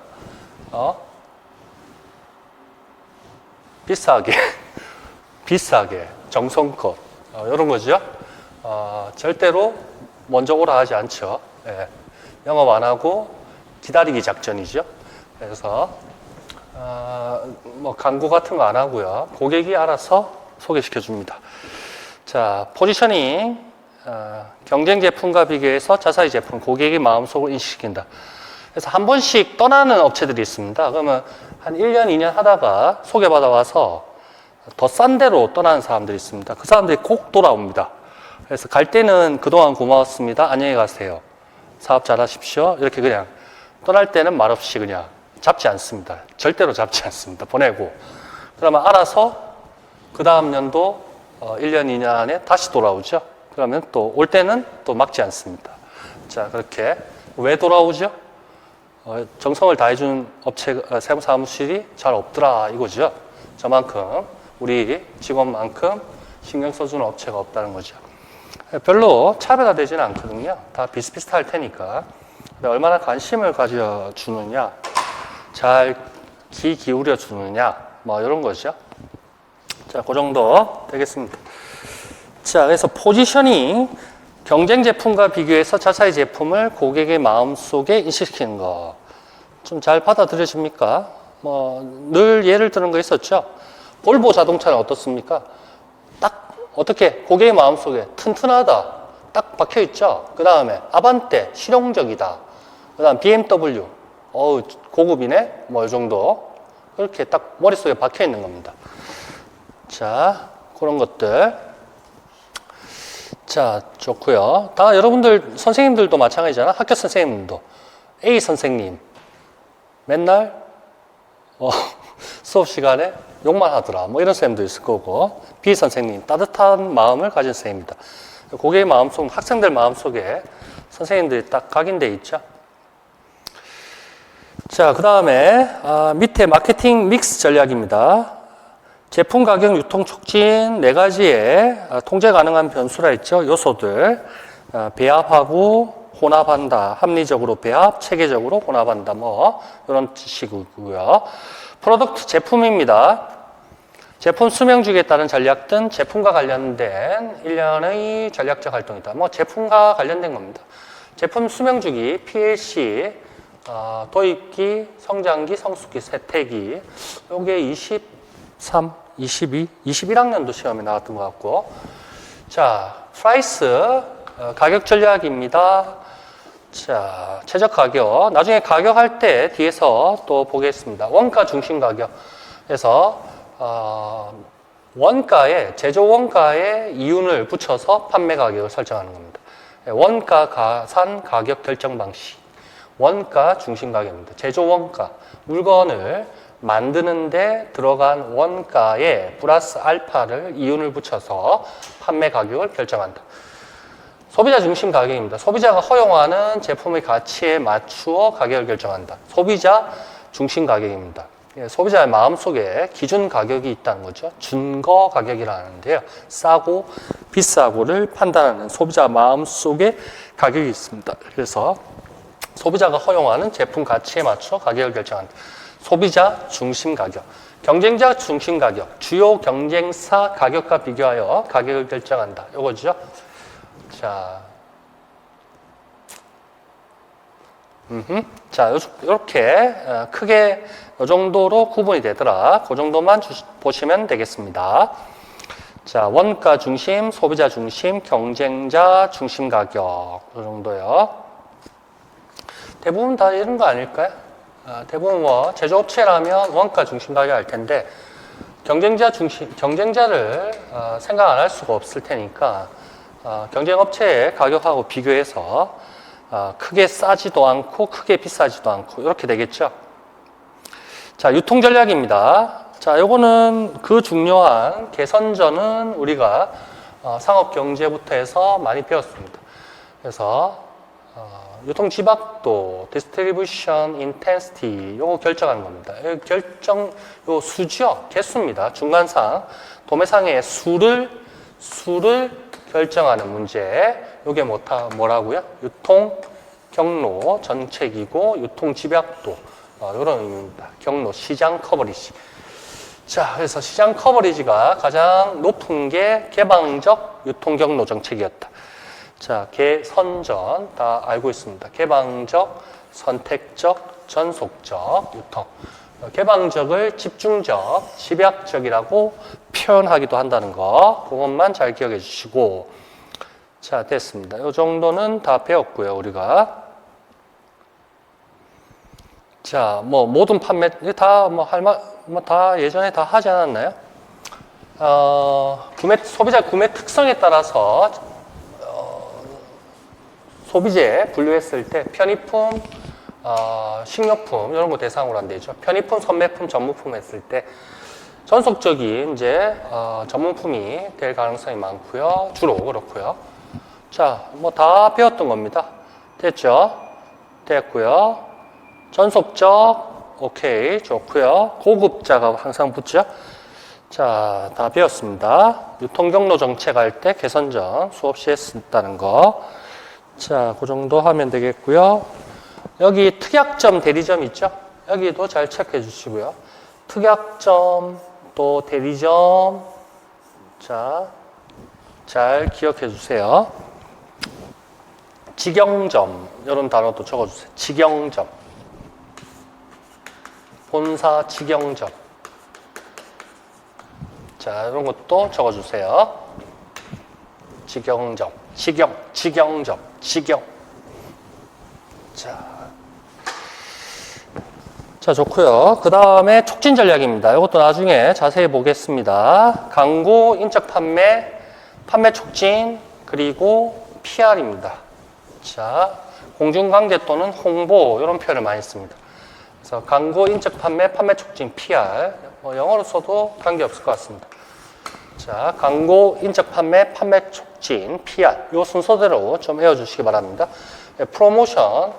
비싸게, 정성껏, 이런 거죠. 절대로 먼저 오라 하지 않죠. 예. 영업 안 하고 기다리기 작전이죠. 그래서, 뭐, 광고 같은 거 안 하고요. 고객이 알아서 소개시켜 줍니다. 자, 포지셔닝, 경쟁 제품과 비교해서 자사의 제품, 고객의 마음속을 인식시킨다. 그래서 한 번씩 떠나는 업체들이 있습니다. 그러면 한 1년, 2년 하다가 소개받아 와서 더 싼 데로 떠나는 사람들이 있습니다. 그 사람들이 꼭 돌아옵니다. 그래서 갈 때는 그동안 고마웠습니다. 안녕히 가세요. 사업 잘 하십시오. 이렇게 그냥 떠날 때는 말없이 그냥 잡지 않습니다. 절대로 잡지 않습니다. 보내고. 그러면 알아서 그 다음 년도 1년, 2년 안에 다시 돌아오죠. 그러면 또 올 때는 또 막지 않습니다. 자, 그렇게 왜 돌아오죠? 정성을 다해준 업체, 세무사무실이 잘 없더라 이거죠. 저만큼 우리 직원만큼 신경 써주는 업체가 없다는 거죠. 별로 차별화되지는 않거든요. 다 비슷비슷할 테니까. 얼마나 관심을 가져주느냐, 잘 귀 기울여 주느냐, 뭐 이런 거죠. 자, 그 정도 되겠습니다. 자, 그래서 포지셔닝, 경쟁 제품과 비교해서 자사의 제품을 고객의 마음속에 인식시키는 거. 좀 잘 받아들여집니까? 뭐, 늘 예를 드는 거 있었죠? 볼보 자동차는 어떻습니까? 딱, 어떻게, 고객의 마음속에 튼튼하다. 딱 박혀 있죠? 그 다음에, 아반떼, 실용적이다. 그 다음, BMW. 어우, 고급이네? 뭐, 이 정도. 그렇게 딱 머릿속에 박혀 있는 겁니다. 자, 그런 것들. 자, 좋고요. 다 여러분들, 선생님들도 마찬가지잖아. 학교 선생님들도. A 선생님. 맨날, 수업 시간에 욕만 하더라. 뭐 이런 선생님도 있을 거고. B 선생님. 따뜻한 마음을 가진 선생님입니다. 고객의 마음속, 학생들 마음속에 선생님들이 딱 각인돼 있죠. 자, 그 다음에, 밑에 마케팅 믹스 전략입니다. 제품 가격 유통 촉진 4가지의 통제 가능한 변수라 있죠. 요소들. 배합하고 혼합한다. 합리적으로 배합, 체계적으로 혼합한다. 뭐, 이런 식이고요. 프로덕트 제품입니다. 제품 수명주기에 따른 전략 등 제품과 관련된 일련의 전략적 활동이다. 뭐, 제품과 관련된 겁니다. 제품 수명주기, PLC, 도입기, 성장기, 성숙기, 세태기. 요게 23, 22, 21학년도 시험에 나왔던 것 같고. 자, 프라이스, 가격 전략입니다. 자, 최저 가격. 나중에 가격할 때 뒤에서 또 보겠습니다. 원가 중심 가격에서, 원가에, 제조 원가에 이윤을 붙여서 판매 가격을 설정하는 겁니다. 원가 가산 가격 결정 방식. 원가 중심 가격입니다. 제조 원가. 물건을 만드는데 들어간 원가에 플러스 알파를 이윤을 붙여서 판매 가격을 결정한다. 소비자 중심 가격입니다. 소비자가 허용하는 제품의 가치에 맞추어 가격을 결정한다. 소비자 중심 가격입니다. 소비자의 마음속에 기준 가격이 있다는 거죠. 준거 가격이라는데요. 싸고 비싸고를 판단하는 소비자 마음속에 가격이 있습니다. 그래서 소비자가 허용하는 제품 가치에 맞춰 가격을 결정한다. 소비자 중심 가격, 경쟁자 중심 가격, 주요 경쟁사 가격과 비교하여 가격을 결정한다. 요거죠. 자, 자, 이렇게 크게 이 정도로 구분이 되더라. 그 정도만 보시면 되겠습니다. 자, 원가 중심, 소비자 중심, 경쟁자 중심 가격 이 정도요. 대부분 다 이런 거 아닐까요? 대부분 뭐 제조업체라면 원가 중심 가격 할 텐데 경쟁자 중심, 경쟁자를 생각 안 할 수가 없을 테니까 경쟁업체의 가격하고 비교해서 크게 싸지도 않고 크게 비싸지도 않고 이렇게 되겠죠. 자, 유통 전략입니다. 자, 요거는 그 중요한 개선전은 우리가 상업경제부터 해서 많이 배웠습니다. 그래서 유통 지박도, distribution intensity 요거 결정하는 겁니다. 요 수죠, 개수입니다. 중간상, 도매상의 수를 결정하는 문제. 요게 뭐라고요? 유통 경로 정책이고 유통 집약도 이런 의미입니다. 경로 시장 커버리지. 자, 그래서 시장 커버리지가 가장 높은 게 개방적 유통 경로 정책이었다. 자, 개선전 다 알고 있습니다. 개방적, 선택적, 전속적 유통. 개방적을 집중적, 집약적이라고 표현하기도 한다는 거. 그것만 잘 기억해 주시고. 자, 됐습니다. 이 정도는 다 배웠고요, 우리가. 자, 뭐, 모든 판매, 다 예전에 다 하지 않았나요? 소비자 구매 특성에 따라서, 소비재 분류했을 때 편의품, 식료품, 이런 거 대상으로 안 되죠. 편의품, 선매품, 전문품 했을 때 전속적인 이제 전문품이 될 가능성이 많고요. 주로 그렇고요. 자, 뭐 다 배웠던 겁니다. 됐죠? 됐고요. 전속적, 오케이, 좋고요. 고급자가 항상 붙죠? 자, 다 배웠습니다. 유통경로 정책할 때 개선점 수없이 했다는 거. 자, 그 정도 하면 되겠고요. 여기 특약점, 대리점 있죠? 여기도 잘 체크해 주시고요. 특약점, 또 대리점. 자, 잘 기억해 주세요. 직영점, 이런 단어도 적어주세요. 직영점. 본사 직영점. 자, 이런 것도 적어주세요. 직영점, 직영점, 직영. 자, 좋고요. 그 다음에 촉진 전략입니다. 이것도 나중에 자세히 보겠습니다. 광고, 인적 판매, 판매 촉진, 그리고 PR입니다. 자, 공중관계 또는 홍보 이런 표현을 많이 씁니다. 그래서 광고, 인적 판매, 판매 촉진, PR. 뭐 영어로 써도 관계없을 것 같습니다. 자, 광고, 인적 판매, 판매 촉진, PR. 이 순서대로 좀 외워주시기 바랍니다. 프로모션,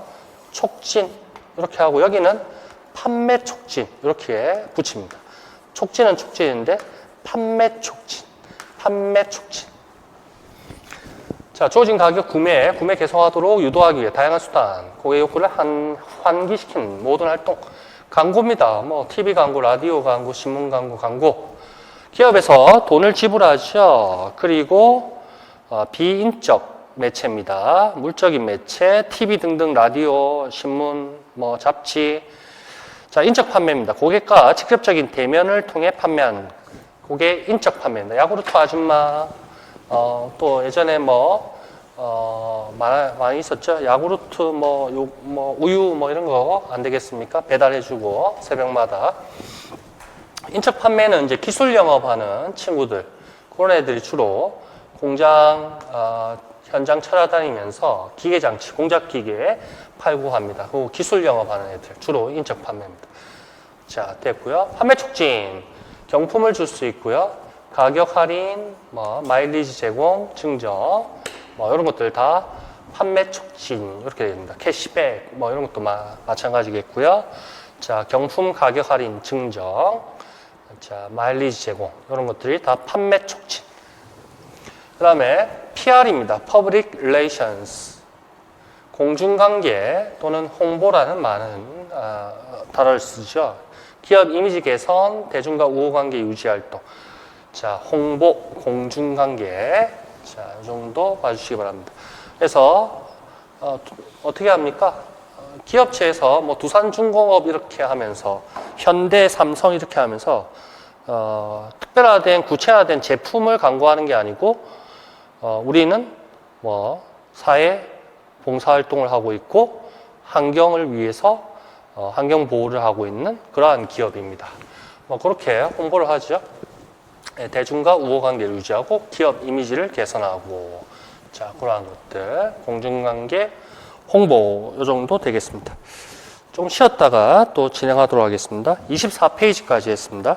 촉진 이렇게 하고 여기는 판매 촉진 이렇게 붙입니다. 촉진은 촉진인데 판매 촉진, 판매 촉진. 자, 주어진 가격 구매 개선하도록 유도하기 위해 다양한 수단, 고객 욕구를 환기시키는 모든 활동. 광고입니다. 뭐 TV 광고, 라디오 광고, 신문 광고, 광고. 기업에서 돈을 지불하죠. 그리고 비인적 매체입니다. 물적인 매체, TV 등등 라디오, 신문, 뭐 잡지. 자, 인적 판매입니다. 고객과 직접적인 대면을 통해 판매하는 고객 인적 판매입니다. 야구르트 아줌마, 또 예전에 많이 있었죠. 야구르트 우유 이런 거 안 되겠습니까? 배달해주고 새벽마다. 인적 판매는 이제 기술 영업하는 친구들, 그런 애들이 주로 공장 현장 찾아다니면서 기계장치, 공작기계 팔고 합니다. 그리고 기술 영업하는 애들, 주로 인적 판매입니다. 자, 됐고요. 판매 촉진, 경품을 줄 수 있고요. 가격 할인, 마일리지 제공, 증정, 이런 것들 다 판매 촉진 이렇게 됩니다. 캐시백, 이런 것도 마찬가지겠고요. 자, 경품 가격 할인, 증정, 자, 마일리지 제공 이런 것들이 다 판매 촉진. 그 다음에 PR입니다. Public Relations. 공중관계 또는 홍보라는 많은 단어를 쓰죠. 기업 이미지 개선, 대중과 우호관계 유지 활동. 자, 홍보, 공중관계. 자, 이 정도 봐주시기 바랍니다. 그래서 어떻게 합니까? 기업체에서 두산중공업 이렇게 하면서 현대, 삼성 이렇게 하면서 특별화된 구체화된 제품을 광고하는 게 아니고 우리는 사회 봉사활동을 하고 있고 환경을 위해서 환경 보호를 하고 있는 그러한 기업입니다. 그렇게 홍보를 하죠. 대중과 우호관계를 유지하고 기업 이미지를 개선하고, 자, 그러한 것들 공중관계 홍보 이 정도 되겠습니다. 좀 쉬었다가 또 진행하도록 하겠습니다. 24페이지까지 했습니다.